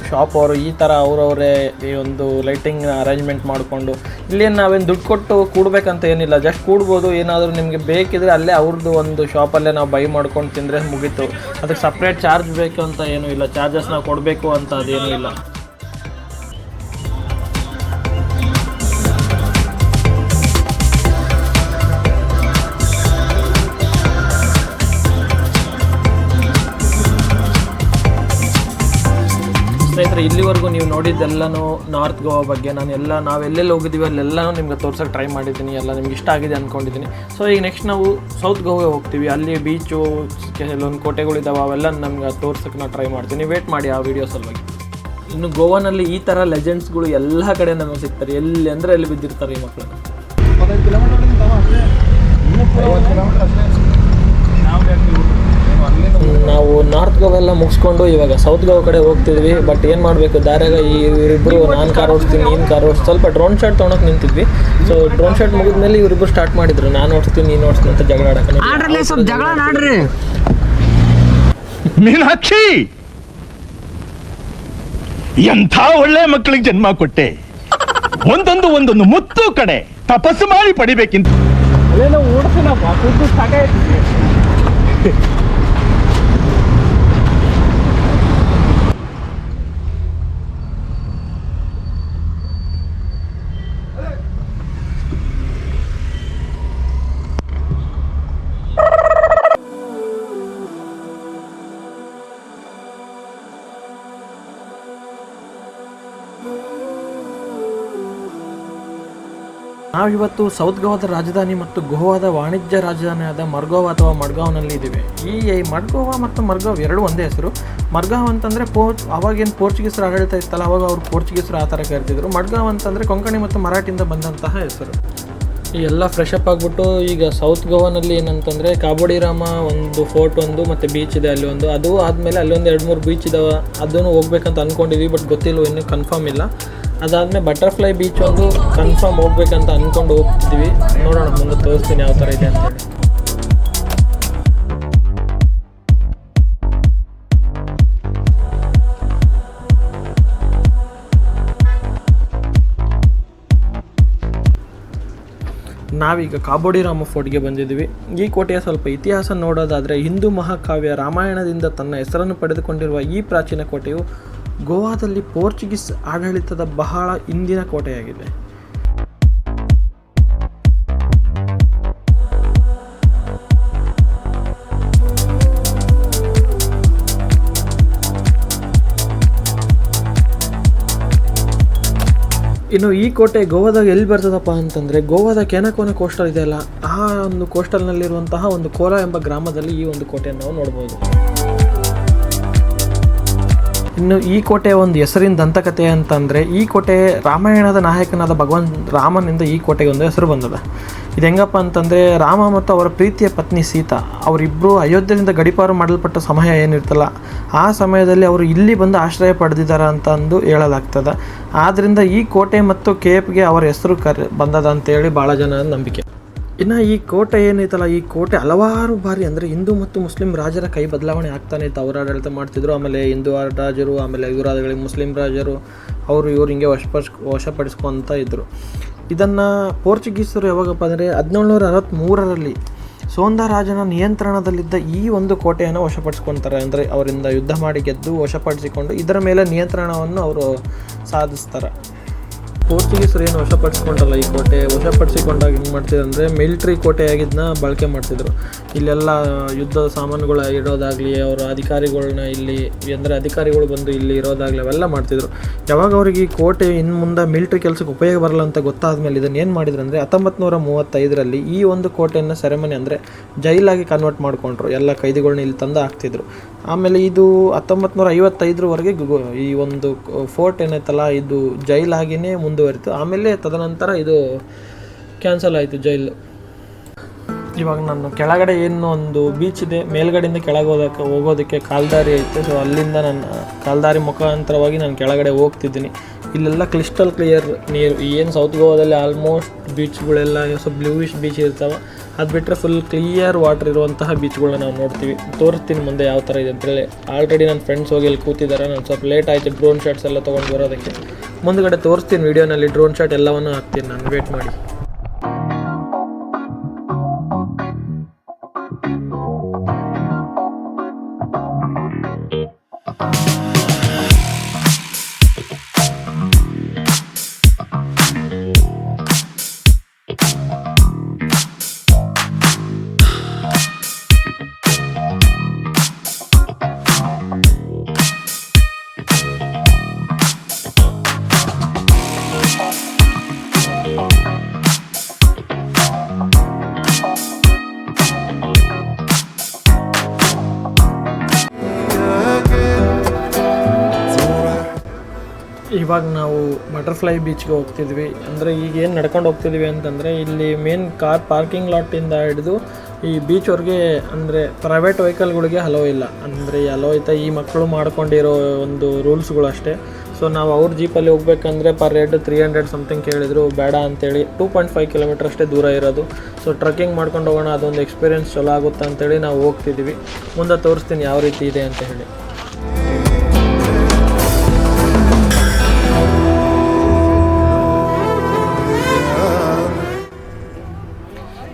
[SPEAKER 1] ಶಾಪ್ ಅವರು ಈ ಥರ ಅವರವರೇ ಈ ಒಂದು ಲೈಟಿಂಗ್ನ ಅರೇಂಜ್ಮೆಂಟ್ ಮಾಡಿಕೊಂಡು, ಇಲ್ಲೇನು ನಾವೇನು ದುಡ್ಡು ಕೊಟ್ಟು ಕೂಡಬೇಕಂತ ಏನಿಲ್ಲ, ಜಸ್ಟ್ ಕೂಡ್ಬೋದು. ಏನಾದರೂ ನಿಮಗೆ ಬೇಕಿದ್ರೆ ಅಲ್ಲೇ ಅವ್ರದ್ದು ಒಂದು ಶಾಪಲ್ಲೇ ನಾವು ಬೈ ಮಾಡ್ಕೊಂಡು ತಿಂದರೆ ಮುಗೀತು. ಅದಕ್ಕೆ ಸಪ್ರೇಟ್ ಚಾರ್ಜ್ ಬೇಕು ಅಂತ ಏನೂ ಇಲ್ಲ, ಚಾರ್ಜಸ್ ನಾವು ಕೊಡಬೇಕು ಅಂತ ಅದೇನೂ ಇಲ್ಲ. ಸ್ನೇಹಿತರೆ, ಇಲ್ಲಿವರೆಗೂ ನೀವು ನೋಡಿದ್ದೆಲ್ಲನೂ ನಾರ್ತ್ ಗೋವಾ ಬಗ್ಗೆ ನಾವೆಲ್ಲೆಲ್ಲಿ ಹೋಗಿದ್ದೀವಿ ಅಲ್ಲೆಲ್ಲನೂ ನಿಮ್ಗೆ ತೋರ್ಸೋಕ್ಕೆ ಟ್ರೈ ಮಾಡಿದ್ದೀನಿ. ಎಲ್ಲ ನಿಮ್ಗೆ ಇಷ್ಟ ಆಗಿದೆ ಅಂದ್ಕೊಂಡಿದ್ದೀನಿ. ಸೊ ಈಗ ನೆಕ್ಸ್ಟ್ ನಾವು ಸೌತ್ ಗೋವಾ ಹೋಗ್ತೀವಿ. ಅಲ್ಲಿ ಬೀಚು, ಕೆಲವೊಂದು ಕೋಟೆಗಳಿದ್ದಾವೆ, ಅವೆಲ್ಲ ನಮ್ಗೆ ತೋರ್ಸೋಕ್ಕೆ ನಾವು ಟ್ರೈ ಮಾಡ್ತೀನಿ. ವೇಟ್ ಮಾಡಿ ಆ ವಿಡಿಯೋ ಸಲುವಾಗಿ. ಇನ್ನು ಗೋವಾನಲ್ಲಿ ಈ ಥರ ಲೆಜೆಂಡ್ಸ್ಗಳು ಎಲ್ಲ ಕಡೆ ನಮಗೆ ಸಿಗ್ತಾರೆ. ಎಲ್ಲಿ ಅಂದರೆ ಎಲ್ಲಿ ಬಿದ್ದಿರ್ತಾರೆ ಈ ಮಕ್ಕಳು. ನಾವು ನಾರ್ತ್ ಗೋವಾ ಎಲ್ಲ ಮುಗಿಸ್ಕೊಂಡು ಇವಾಗ ಸೌತ್ ಗೋವಾ ಕಡೆ ಹೋಗ್ತಿದ್ವಿ. ಬಟ್ ಏನು ಮಾಡಬೇಕು, ದಾರ್ಯಾಗ ಇವರಿಬ್ಬರು, ನಾನು ಕಾರ್ ಓಡಿಸ್ತೀನಿ, ನೀನು ಕಾರ್ ಓಡಿಸ್, ಸ್ವಲ್ಪ ಡ್ರೋನ್ ಶಾಟ್ ತೊಗೊಳಕ್ಕೆ ನಿಂತಿದ್ವಿ. ಸೊ ಡ್ರೋನ್ ಶಾಟ್ ಮುಗಿದ್ಮೇಲೆ ಇವರಿಬ್ಬರು ಸ್ಟಾರ್ಟ್ ಮಾಡಿದ್ರು, ನಾನು ಓಡಿಸ್ತೀನಿ ನೀನು ಓಡಿಸ್ತೀನಿ ಅಂತ ಜಗಳ ಆಡಕ್ಕೆ.
[SPEAKER 4] ಮೀನಾಕ್ಷಿ, ಎಂಥ ಒಳ್ಳೆ ಮಕ್ಕಳಿಗೆ ಜನ್ಮ ಕೊಟ್ಟೆ. ಒಂದೊಂದು ಮುತ್ತು ಕಡೆ ತಪಸ್ಸು ಮಾಡಿ ಪಡಿಬೇಕಿಂತ
[SPEAKER 1] ನಾವಿವತ್ತು ಸೌತ್ ಗೋವಾದ ರಾಜಧಾನಿ ಮತ್ತು ಗೋವಾದ ವಾಣಿಜ್ಯ ರಾಜಧಾನಿಯಾದ ಮರ್ಗಾವ್ ಅಥವಾ ಮಡ್ಗಾವ್ನಲ್ಲಿ ಇದ್ದೀವಿ. ಈ ಮಡ್ಗಾವ್ ಮತ್ತು ಮರ್ಗಾವ್ ಎರಡೂ ಒಂದೇ ಹೆಸರು. ಮರ್ಗಾವ್ ಅಂತಂದರೆ ಅವಾಗೇನು ಪೋರ್ಚುಗೀಸರು ಆಡಳಿತ ಇತ್ತಲ್ಲ, ಅವಾಗ ಅವರು ಪೋರ್ಚುಗೀಸರು ಆ ಥರ ಕರಿತಿದ್ರು. ಮಡ್ಗಾವ್ ಅಂತಂದರೆ ಕೊಂಕಣಿ ಮತ್ತು ಮರಾಠಿಯಿಂದ ಬಂದಂತಹ ಹೆಸರು. ಈ ಎಲ್ಲ ಫ್ರೆಶ್ ಅಪ್ ಆಗಿಬಿಟ್ಟು ಈಗ ಸೌತ್ ಗೋವಾನಲ್ಲಿ ಏನಂತಂದರೆ ಕಾಬೋಡಿ ರಾಮ ಒಂದು ಫೋರ್ಟ್ ಒಂದು ಮತ್ತು ಬೀಚ್ ಇದೆ ಅಲ್ಲಿ ಒಂದು. ಅದು ಆದಮೇಲೆ ಅಲ್ಲೊಂದು 2-3 ಬೀಚ್ ಇದಾವೆ. ಅದನ್ನು ಹೋಗ್ಬೇಕಂತ ಅಂದ್ಕೊಂಡಿದ್ವಿ, ಬಟ್ ಗೊತ್ತಿಲ್ಲ, ಇನ್ನೂ ಕನ್ಫರ್ಮ್ ಇಲ್ಲ. ಅದಾದಮೇಲೆ ಬಟರ್ಫ್ಲೈ ಬೀಚ್ ಒಂದು ಕನ್ಫರ್ಮ್ ಹೋಗ್ಬೇಕಂತ ಅಂದ್ಕೊಂಡು ಹೋಗ್ತಿದ್ವಿ. ನೋಡೋಣ, ಮುಂದೆ ತೋರಿಸ್ತೀನಿ ಯಾವ ಥರ ಇದೆ ಅಂತೇಳಿ. ನಾವೀಗ ಕಾಬೋಡಿ ರಾಮ ಫೋರ್ಟ್ಗೆ ಬಂದಿದ್ದೀವಿ. ಈ ಕೋಟೆಯ ಸ್ವಲ್ಪ ಇತಿಹಾಸ ನೋಡೋದಾದರೆ, ಹಿಂದೂ ಮಹಾಕಾವ್ಯ ರಾಮಾಯಣದಿಂದ ತನ್ನ ಹೆಸರನ್ನು ಪಡೆದುಕೊಂಡಿರುವ ಈ ಪ್ರಾಚೀನ ಕೋಟೆಯು ಗೋವಾದಲ್ಲಿ ಪೋರ್ಚುಗೀಸ್ ಆಡಳಿತದ ಬಹಳ ಹಿಂದಿನ ಕೋಟೆಯಾಗಿದೆ. ಇನ್ನು ಈ ಕೋಟೆ ಗೋವಾದಾಗ ಎಲ್ಲಿ ಬರ್ತದಪ್ಪ ಅಂತಂದರೆ, ಗೋವಾದ ಕೆನಕೋನ ಕೋಸ್ಟಲ್ ಇದೆಯಲ್ಲ, ಆ ಒಂದು ಕೋಸ್ಟಲ್ನಲ್ಲಿರುವಂತಹ ಒಂದು ಕೋಲಾ ಎಂಬ ಗ್ರಾಮದಲ್ಲಿ ಈ ಒಂದು ಕೋಟೆಯನ್ನು ನಾವು ನೋಡ್ಬೋದು. ಇನ್ನು ಈ ಕೋಟೆಯ ಒಂದು ಹೆಸರಿನ ದಂತಕಥೆ ಅಂತಂದರೆ, ಈ ಕೋಟೆ ರಾಮಾಯಣದ ನಾಯಕನಾದ ಭಗವಾನ್ ರಾಮನಿಂದ ಈ ಕೋಟೆಗೆ ಒಂದು ಹೆಸರು ಬಂದದ. ಇದು ಹೆಂಗಪ್ಪ ಅಂತಂದರೆ, ರಾಮ ಮತ್ತು ಅವರ ಪ್ರೀತಿಯ ಪತ್ನಿ ಸೀತಾ ಅವರಿಬ್ಬರು ಅಯೋಧ್ಯೆಯಿಂದ ಗಡೀಪಾರು ಮಾಡಲ್ಪಟ್ಟ ಸಮಯ ಏನಿರ್ತಲ್ಲ, ಆ ಸಮಯದಲ್ಲಿ ಅವರು ಇಲ್ಲಿ ಬಂದು ಆಶ್ರಯ ಪಡೆದಿದ್ದಾರೆ ಅಂತಂದು ಹೇಳಲಾಗ್ತದೆ. ಆದ್ದರಿಂದ ಈ ಕೋಟೆ ಮತ್ತು ಕೇಪ್ಗೆ ಅವರ ಹೆಸರು ಬಂದದ ಅಂತೇಳಿ ಭಾಳ ಜನ ನಂಬಿಕೆ. ಇನ್ನು ಈ ಕೋಟೆ ಏನೈತಲ್ಲ, ಈ ಕೋಟೆ ಹಲವಾರು ಬಾರಿ ಅಂದರೆ ಹಿಂದೂ ಮತ್ತು ಮುಸ್ಲಿಂ ರಾಜರ ಕೈ ಬದಲಾವಣೆ ಆಗ್ತಾನೆ ಇತ್ತು. ಅವರು ಆಡಳಿತ ಮಾಡ್ತಿದ್ರು. ಆಮೇಲೆ ಹಿಂದೂ ರಾಜರು, ಆಮೇಲೆ ಯುವರಾಜಗಳಿಗೆ ಮುಸ್ಲಿಂ ರಾಜರು, ಇವರು ಹಿಂಗೆ ವಶಪಡಿಸ್ಕೊತ ಇದ್ದರು. ಇದನ್ನು ಪೋರ್ಚುಗೀಸರು ಯಾವಾಗಪ್ಪ ಅಂದರೆ 1763ರಲ್ಲಿ ಸೋಂದ ರಾಜನ ನಿಯಂತ್ರಣದಲ್ಲಿದ್ದ ಈ ಒಂದು ಕೋಟೆಯನ್ನು ವಶಪಡಿಸ್ಕೊತಾರೆ. ಅಂದರೆ ಅವರಿಂದ ಯುದ್ಧ ಮಾಡಿ ಗೆದ್ದು ವಶಪಡಿಸಿಕೊಂಡು ಇದರ ಮೇಲೆ ನಿಯಂತ್ರಣವನ್ನು ಅವರು ಸಾಧಿಸ್ತಾರೆ. ಪೋರ್ಚುಗೀಸರು ಏನು ವಶಪಡಿಸ್ಕೊಂಡಲ್ಲ, ಈ ಕೋಟೆ ವಶಪಡಿಸಿಕೊಂಡಾಗ ಹೆಂಗೆ ಮಾಡ್ತಿದ್ರು ಅಂದರೆ, ಮಿಲಿಟ್ರಿ ಕೋಟೆಯಾಗಿದ್ದನ್ನ ಬಳಕೆ ಮಾಡ್ತಿದ್ರು. ಇಲ್ಲೆಲ್ಲ ಯುದ್ಧದ ಸಾಮಾನುಗಳು ಇಡೋದಾಗಲಿ, ಅವರ ಅಧಿಕಾರಿಗಳನ್ನ ಇಲ್ಲಿ ಅಂದರೆ ಅಧಿಕಾರಿಗಳು ಬಂದು ಇಲ್ಲಿ ಇರೋದಾಗಲಿ ಅವೆಲ್ಲ ಮಾಡ್ತಿದ್ರು. ಯಾವಾಗ ಅವ್ರಿಗೆ ಈ ಕೋಟೆ ಇನ್ನು ಮುಂದೆ ಮಿಲಿಟ್ರಿ ಕೆಲಸಕ್ಕೆ ಉಪಯೋಗ ಬರಲ್ಲ ಅಂತ ಗೊತ್ತಾದ ಮೇಲೆ ಇದನ್ನು ಏನು ಮಾಡಿದ್ರು ಅಂದರೆ, 1935ರಲ್ಲಿ ಈ ಒಂದು ಕೋಟೆಯನ್ನು ಸೆರೆಮನಿ ಅಂದರೆ ಜೈಲಾಗಿ ಕನ್ವರ್ಟ್ ಮಾಡಿಕೊಂಡ್ರು. ಎಲ್ಲ ಕೈದಿಗಳನ್ನ ಇಲ್ಲಿ ತಂದು ಹಾಕ್ತಿದ್ರು. ಆಮೇಲೆ ಇದು 1955ರವರೆಗೆ ಈ ಒಂದು ಫೋರ್ಟ್ ಏನೈತಲ್ಲ, ಇದು ಜೈಲಾಗಿಯೇ ಮುಂದುವರಿತು. ಆಮೇಲೆ ತದನಂತರ ಇದು ಕ್ಯಾನ್ಸಲ್ ಆಯಿತು ಜೈಲು. ಇವಾಗ ನಾನು ಕೆಳಗಡೆ ಏನು ಒಂದು ಬೀಚ್ ಇದೆ, ಮೇಲ್ಗಡೆಯಿಂದ ಕೆಳಗೆ ಹೋಗೋದಕ್ಕೆ ಕಾಲ್ದಾರಿ ಐತೆ. ಸೊ ಅಲ್ಲಿಂದ ನಾನು ಕಾಲ್ದಾರಿ ಮುಖಾಂತರವಾಗಿ ನಾನು ಕೆಳಗಡೆ ಹೋಗ್ತಿದ್ದೀನಿ. ಇಲ್ಲೆಲ್ಲ ಕ್ಲಿಸ್ಟಲ್ ಕ್ಲಿಯರ್ ನೀರು. ಏನು ಸೌತ್ ಗೋವಾದಲ್ಲಿ ಆಲ್ಮೋಸ್ಟ್ ಬೀಚ್ಗಳೆಲ್ಲ ಸ್ವಲ್ಪ ಬ್ಲೂಯಿಶ್ ಬೀಚ್ ಇರ್ತಾವೆ. ಅದು ಬಿಟ್ಟರೆ ಫುಲ್ ಕ್ಲಿಯರ್ ವಾಟರ್ ಇರುವಂತಹ ಬೀಚ್ಗಳನ್ನ ನಾವು ನೋಡ್ತೀವಿ. ತೋರಿಸ್ತೀನಿ ಮುಂದೆ ಯಾವ ಥರ ಇದೆ ಅಂತೇಳಿ. ಆಲ್ರೆಡಿ ನನ್ನ ಫ್ರೆಂಡ್ಸ್ ಹೋಗಿ ಇಲ್ಲಿ ಕೂತಿದ್ದಾರೆ. ನಾನು ಸ್ವಲ್ಪ ಲೇಟ್ ಆಯಿತು ಡ್ರೋನ್ ಶಾಟ್ಸ್ ಎಲ್ಲ ತೊಗೊಂಡು ಬರೋದಕ್ಕೆ. ಮುಂದುಗಡೆ ತೋರಿಸ್ತೀನಿ ವೀಡಿಯೋನಲ್ಲಿ, ಡ್ರೋನ್ ಶಾಟ್ ಎಲ್ಲವನ್ನು ಹಾಕ್ತೀನಿ ನಾನು, ವೇಟ್ ಮಾಡಿ. ಇವಾಗ ನಾವು ಬಟರ್ಫ್ಲೈ ಬೀಚ್ಗೆ ಹೋಗ್ತಿದ್ವಿ. ಅಂದರೆ ಈಗ ಏನು ನಡ್ಕೊಂಡು ಹೋಗ್ತಿದ್ವಿ ಅಂತಂದರೆ, ಇಲ್ಲಿ ಮೇನ್ ಕಾರ್ ಪಾರ್ಕಿಂಗ್ ಲಾಟಿಂದ ಹಿಡಿದು ಈ ಬೀಚ್ವರೆಗೆ ಅಂದರೆ ಪ್ರೈವೇಟ್ ವೆಹಿಕಲ್ಗಳಿಗೆ ಹಲೋ ಇಲ್ಲ. ಅಂದರೆ ಹಲೋ ಐತೆ ಈ ಮಕ್ಕಳು ಮಾಡ್ಕೊಂಡಿರೋ ಒಂದು ರೂಲ್ಸ್ಗಳು ಅಷ್ಟೇ. ಸೊ ನಾವು ಅವ್ರ ಜೀಪಲ್ಲಿ ಹೋಗ್ಬೇಕಂದ್ರೆ ಪರ್ ಹೆಡ್ 300 ಸಮಥಿಂಗ್ ಕೇಳಿದರು, ಬೇಡ ಅಂತೇಳಿ. 2.5 ಕಿಲೋಮೀಟರ್ ಅಷ್ಟೇ ದೂರ ಇರೋದು. ಸೊ ಟ್ರಕ್ಕಿಂಗ್ ಮಾಡ್ಕೊಂಡು ಹೋಗೋಣ, ಅದೊಂದು ಎಕ್ಸ್ಪೀರಿಯೆನ್ಸ್ ಚಲೋ ಆಗುತ್ತೆ ಅಂತೇಳಿ ನಾವು ಹೋಗ್ತಿದ್ದೀವಿ. ಮುಂದೆ ತೋರಿಸ್ತೀನಿ ಯಾವ ರೀತಿ ಇದೆ ಅಂತ ಹೇಳಿ.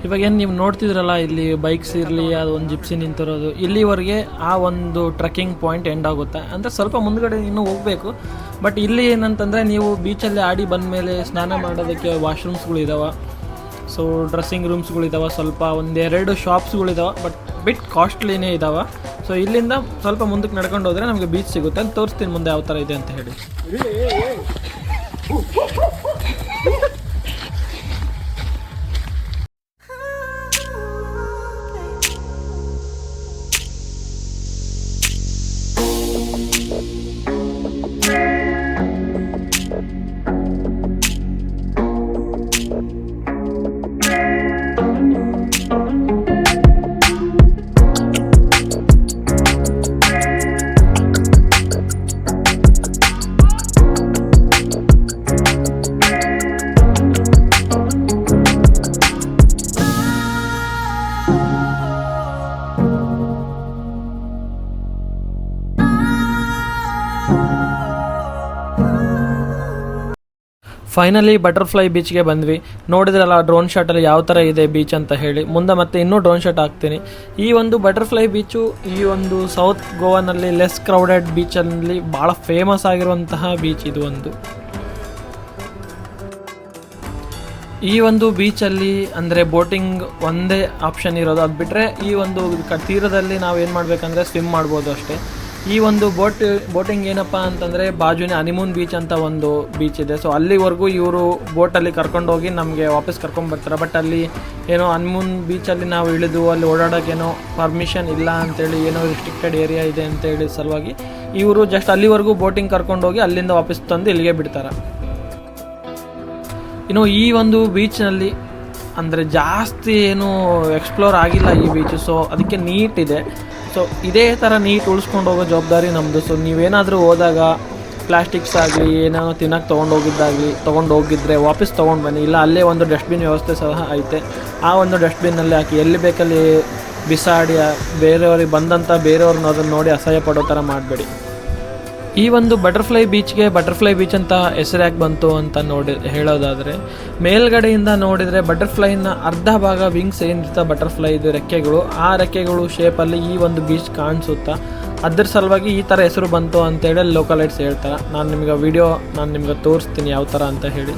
[SPEAKER 1] ಇವಾಗ ಏನು ನೀವು ನೋಡ್ತಿದ್ರಲ್ಲ, ಇಲ್ಲಿ ಬೈಕ್ಸ್ ಇರಲಿ, ಅದು ಒಂದು ಜಿಪ್ಸಿ ನಿಂತಿರೋದು, ಇಲ್ಲಿವರೆಗೆ ಆ ಒಂದು ಟ್ರೆಕ್ಕಿಂಗ್ ಪಾಯಿಂಟ್ ಎಂಡ್ ಆಗುತ್ತೆ. ಅಂದರೆ ಸ್ವಲ್ಪ ಮುಂದ್ಗಡೆ ಇನ್ನೂ ಹೋಗಬೇಕು. ಬಟ್ ಇಲ್ಲಿ ಏನಂತಂದರೆ, ನೀವು ಬೀಚಲ್ಲಿ ಆಡಿ ಬಂದಮೇಲೆ ಸ್ನಾನ ಮಾಡೋದಕ್ಕೆ ವಾಶ್ರೂಮ್ಸ್ಗಳಿದ್ದಾವೆ. ಸೊ ಡ್ರೆಸ್ಸಿಂಗ್ ರೂಮ್ಸ್ಗಳಿದ್ದಾವೆ, ಸ್ವಲ್ಪ 1-2 ಶಾಪ್ಸ್ಗಳಿದ್ದಾವೆ. ಬಟ್ ಬಿಟ್ ಕಾಸ್ಟ್ಲಿನೇ ಇದ್ದಾವೆ. ಸೊ ಇಲ್ಲಿಂದ ಸ್ವಲ್ಪ ಮುಂದಕ್ಕೆ ನಡ್ಕೊಂಡು ಹೋದರೆ ನಮಗೆ ಬೀಚ್ ಸಿಗುತ್ತೆ ಅಂತ ತೋರಿಸ್ತೀನಿ ಮುಂದೆ ಯಾವ ಥರ ಇದೆ ಅಂತ ಹೇಳಿ. ಫೈನಲಿ ಬಟರ್ಫ್ಲೈ ಬೀಚ್ಗೆ ಬಂದ್ವಿ. ನೋಡಿದ್ರಲ್ಲ ಡ್ರೋನ್ ಶಾಟಲ್ಲಿ ಯಾವ ಥರ ಇದೆ ಬೀಚ್ ಅಂತ ಹೇಳಿ. ಮುಂದೆ ಮತ್ತೆ ಇನ್ನೂ ಡ್ರೋನ್ ಶಾಟ್ ಹಾಕ್ತೀನಿ. ಈ ಒಂದು ಬಟರ್ಫ್ಲೈ ಬೀಚು ಈ ಒಂದು ಸೌತ್ ಗೋವಾನಲ್ಲಿ ಲೆಸ್ ಕ್ರೌಡೆಡ್ ಬೀಚಲ್ಲಿ ಭಾಳ ಫೇಮಸ್ ಆಗಿರುವಂತಹ ಬೀಚ್ ಇದು ಒಂದು. ಈ ಒಂದು ಬೀಚಲ್ಲಿ ಅಂದರೆ ಬೋಟಿಂಗ್ ಒಂದೇ ಆಪ್ಷನ್ ಇರೋದು. ಅದು ಬಿಟ್ಟರೆ ಈ ಒಂದು ತೀರದಲ್ಲಿ ನಾವು ಏನು ಮಾಡಬೇಕಂದ್ರೆ ಸ್ವಿಮ್ ಮಾಡ್ಬೋದು ಅಷ್ಟೇ. ಈ ಒಂದು ಬೋಟಿಂಗ್ ಏನಪ್ಪ ಅಂತಂದರೆ ಬಾಜುನೇ ಹನಿಮೂನ್ ಬೀಚ್ ಅಂತ ಒಂದು ಬೀಚ್ ಇದೆ. ಸೊ ಅಲ್ಲಿವರೆಗೂ ಇವರು ಬೋಟಲ್ಲಿ ಕರ್ಕೊಂಡೋಗಿ ನಮಗೆ ವಾಪಸ್ ಕರ್ಕೊಂಡ್ಬರ್ತಾರೆ. ಬಟ್ ಅಲ್ಲಿ ಏನೋ ಹನಿಮೂನ್ ಬೀಚಲ್ಲಿ ನಾವು ಇಳಿದು ಅಲ್ಲಿ ಓಡಾಡೋಕ್ಕೇನೋ ಪರ್ಮಿಷನ್ ಇಲ್ಲ ಅಂತೇಳಿ, ಏನೋ ರಿಸ್ಟ್ರಿಕ್ಟೆಡ್ ಏರಿಯಾ ಇದೆ ಅಂತೇಳಿ ಸಲುವಾಗಿ ಇವರು ಜಸ್ಟ್ ಅಲ್ಲಿವರೆಗೂ ಬೋಟಿಂಗ್ ಕರ್ಕೊಂಡೋಗಿ ಅಲ್ಲಿಂದ ವಾಪಸ್ ತಂದು ಇಲ್ಲಿಗೆ ಬಿಡ್ತಾರೆ. ಇನ್ನು ಈ ಒಂದು ಬೀಚ್ನಲ್ಲಿ ಅಂದರೆ ಜಾಸ್ತಿ ಏನು ಎಕ್ಸ್ಪ್ಲೋರ್ ಆಗಿಲ್ಲ ಈ ಬೀಚು. ಸೊ ಅದಕ್ಕೆ ನೀಟ್ ಇದೆ. ಸೊ ಇದೇ ಥರ ನೀಟ್ ಉಳಿಸ್ಕೊಂಡು ಹೋಗೋ ಜವಾಬ್ದಾರಿ ನಮ್ಮದು. ಸೊ ನೀವೇನಾದರೂ ಹೋದಾಗ ಪ್ಲಾಸ್ಟಿಕ್ಸ್ ಆಗಲಿ ಏನೋ ತಿನ್ನೋಕೆ ತೊಗೊಂಡು ಹೋಗಿದ್ರೆ ವಾಪಸ್ ತೊಗೊಂಡು ಬನ್ನಿ. ಇಲ್ಲ ಅಲ್ಲೇ ಒಂದು ಡಸ್ಟ್ಬಿನ್ ವ್ಯವಸ್ಥೆ ಸಹ ಐತೆ. ಆ ಒಂದು ಡಸ್ಟ್ಬಿನ್ನಲ್ಲಿ ಹಾಕಿ ಎಲ್ಲಿ ಬೇಕಲ್ಲಿ ಬಿಸಾಡಿ ಬೇರೆಯವ್ರಿಗೆ ಬಂದಂಥ ಬೇರೆಯವ್ರನ್ನ ಅದನ್ನು ನೋಡಿ ಅಸಹ್ಯ ಪಡೋ ಥರ ಮಾಡಬೇಡಿ. ಈ ಒಂದು ಬಟರ್ಫ್ಲೈ ಬೀಚ್ಗೆ ಬಟರ್ಫ್ಲೈ ಬೀಚ್ ಅಂತ ಹೆಸರು ಯಾಕೆ ಬಂತು ಅಂತ ಹೇಳೋದಾದರೆ, ಮೇಲ್ಗಡೆಯಿಂದ ನೋಡಿದರೆ ಬಟರ್ಫ್ಲೈನ ಅರ್ಧ ಭಾಗ ವಿಂಗ್ಸ್ ಏನಿರ್ತಾ ಬಟರ್ಫ್ಲೈ ಇದು ರೆಕ್ಕೆಗಳು, ಆ ರೆಕ್ಕೆಗಳು ಶೇಪಲ್ಲಿ ಈ ಒಂದು ಬೀಚ್ ಕಾಣಿಸುತ್ತಾ, ಅದ್ರ ಸಲುವಾಗಿ ಈ ಥರ ಹೆಸರು ಬಂತು ಅಂತೇಳಿ ಲೋಕಲೈಟ್ಸ್ ಹೇಳ್ತಾರೆ. ನಾನು ನಿಮ್ಗೆ ತೋರಿಸ್ತೀನಿ ಯಾವ ಥರ ಅಂತ ಹೇಳಿ.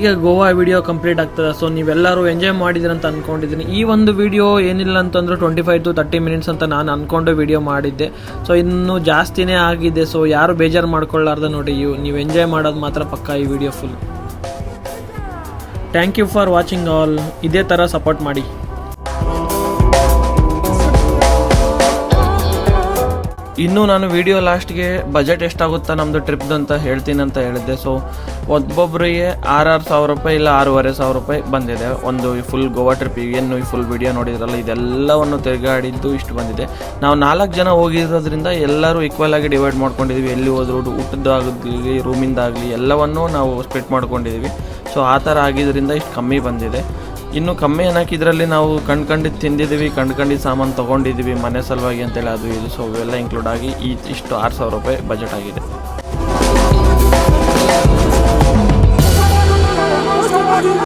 [SPEAKER 1] ಈಗ ಗೋವಾ ವಿಡಿಯೋ ಕಂಪ್ಲೀಟ್ ಆಗ್ತದೆ. ಸೊ ನೀವೆಲ್ಲರೂ ಎಂಜಾಯ್ ಮಾಡಿದ್ರಿ ಅಂತ ಅಂದ್ಕೊಂಡಿದ್ದೀನಿ. ಈ ಒಂದು ವಿಡಿಯೋ ಏನಿಲ್ಲ ಅಂತಂದ್ರೆ 25 to 30 ಮಿನಿಟ್ಸ್ ಅಂತ ನಾನು ಅಂದ್ಕೊಂಡು ವಿಡಿಯೋ ಮಾಡಿದ್ದೆ. ಸೊ ಇನ್ನೂ ಜಾಸ್ತಿನೇ ಆಗಿದೆ. ಸೊ ಯಾರು ಬೇಜಾರು ಮಾಡ್ಕೊಳ್ಳಾರ್ದ ನೋಡಿ, ನೀವು ಎಂಜಾಯ್ ಮಾಡೋದು ಮಾತ್ರ ಪಕ್ಕ ಈ video full. Thank you for watching all. ಇದೇ ಥರ ಸಪೋರ್ಟ್ ಮಾಡಿ. ಇನ್ನೂ ನಾನು ವಿಡಿಯೋ ಲಾಸ್ಟ್ಗೆ ಬಜೆಟ್ ಎಷ್ಟಾಗುತ್ತಾ ನಮ್ಮದು ಟ್ರಿಪ್ದು ಅಂತ ಹೇಳ್ತೀನಿ ಅಂತ ಹೇಳಿದ್ದೆ. ಸೊ ಒಬ್ಬೊಬ್ಬರಿಗೆ 6,000 ರೂಪಾಯಿ ಇಲ್ಲ 6,500 ರೂಪಾಯಿ ಬಂದಿದೆ ಒಂದು ಈ ಫುಲ್ ಗೋವಾ ಟ್ರಿಪ್. ಏನು ಈ ಫುಲ್ ವಿಡಿಯೋ ನೋಡಿದ್ರಲ್ಲ, ಇದೆಲ್ಲವನ್ನು ತಿರುಗಾಡಿದ್ದು ಇಷ್ಟು ಬಂದಿದೆ. ನಾವು 4 ಜನ ಹೋಗಿರೋದ್ರಿಂದ ಎಲ್ಲರೂ ಈಕ್ವಲ್ ಆಗಿ ಡಿವೈಡ್ ಮಾಡ್ಕೊಂಡಿದ್ದೀವಿ. ಎಲ್ಲಿ ಹೋದ್ರು ಊಟದ್ದಾಗಲಿ ರೂಮಿಂದಾಗಲಿ ಎಲ್ಲವನ್ನೂ ನಾವು ಸ್ಪ್ಲಿಟ್ ಮಾಡ್ಕೊಂಡಿದ್ದೀವಿ. ಸೊ ಆ ಥರ ಆಗಿದ್ದರಿಂದ ಇಷ್ಟು ಕಮ್ಮಿ ಬಂದಿದೆ. ಇನ್ನು ಕಮ್ಮಿ ಏನಕ್ಕೆ ಇದರಲ್ಲಿ ನಾವು ಕಂಡ್ಕೊಂಡಿದ್ದು ತಿಂದಿದ್ದೀವಿ, ಕಂಡ್ಕೊಂಡಿದ್ದು ಸಾಮಾನು ತೊಗೊಂಡಿದ್ದೀವಿ ಮನೆ ಸಲುವಾಗಿ ಅಂತೇಳಿ ಅದು ಇದು. ಸೊ ಇವೆಲ್ಲ ಇನ್ಕ್ಲೂಡ್ ಆಗಿ ಇಷ್ಟು 6,000 ರೂಪಾಯಿ ಬಜೆಟ್ ಆಗಿದೆ.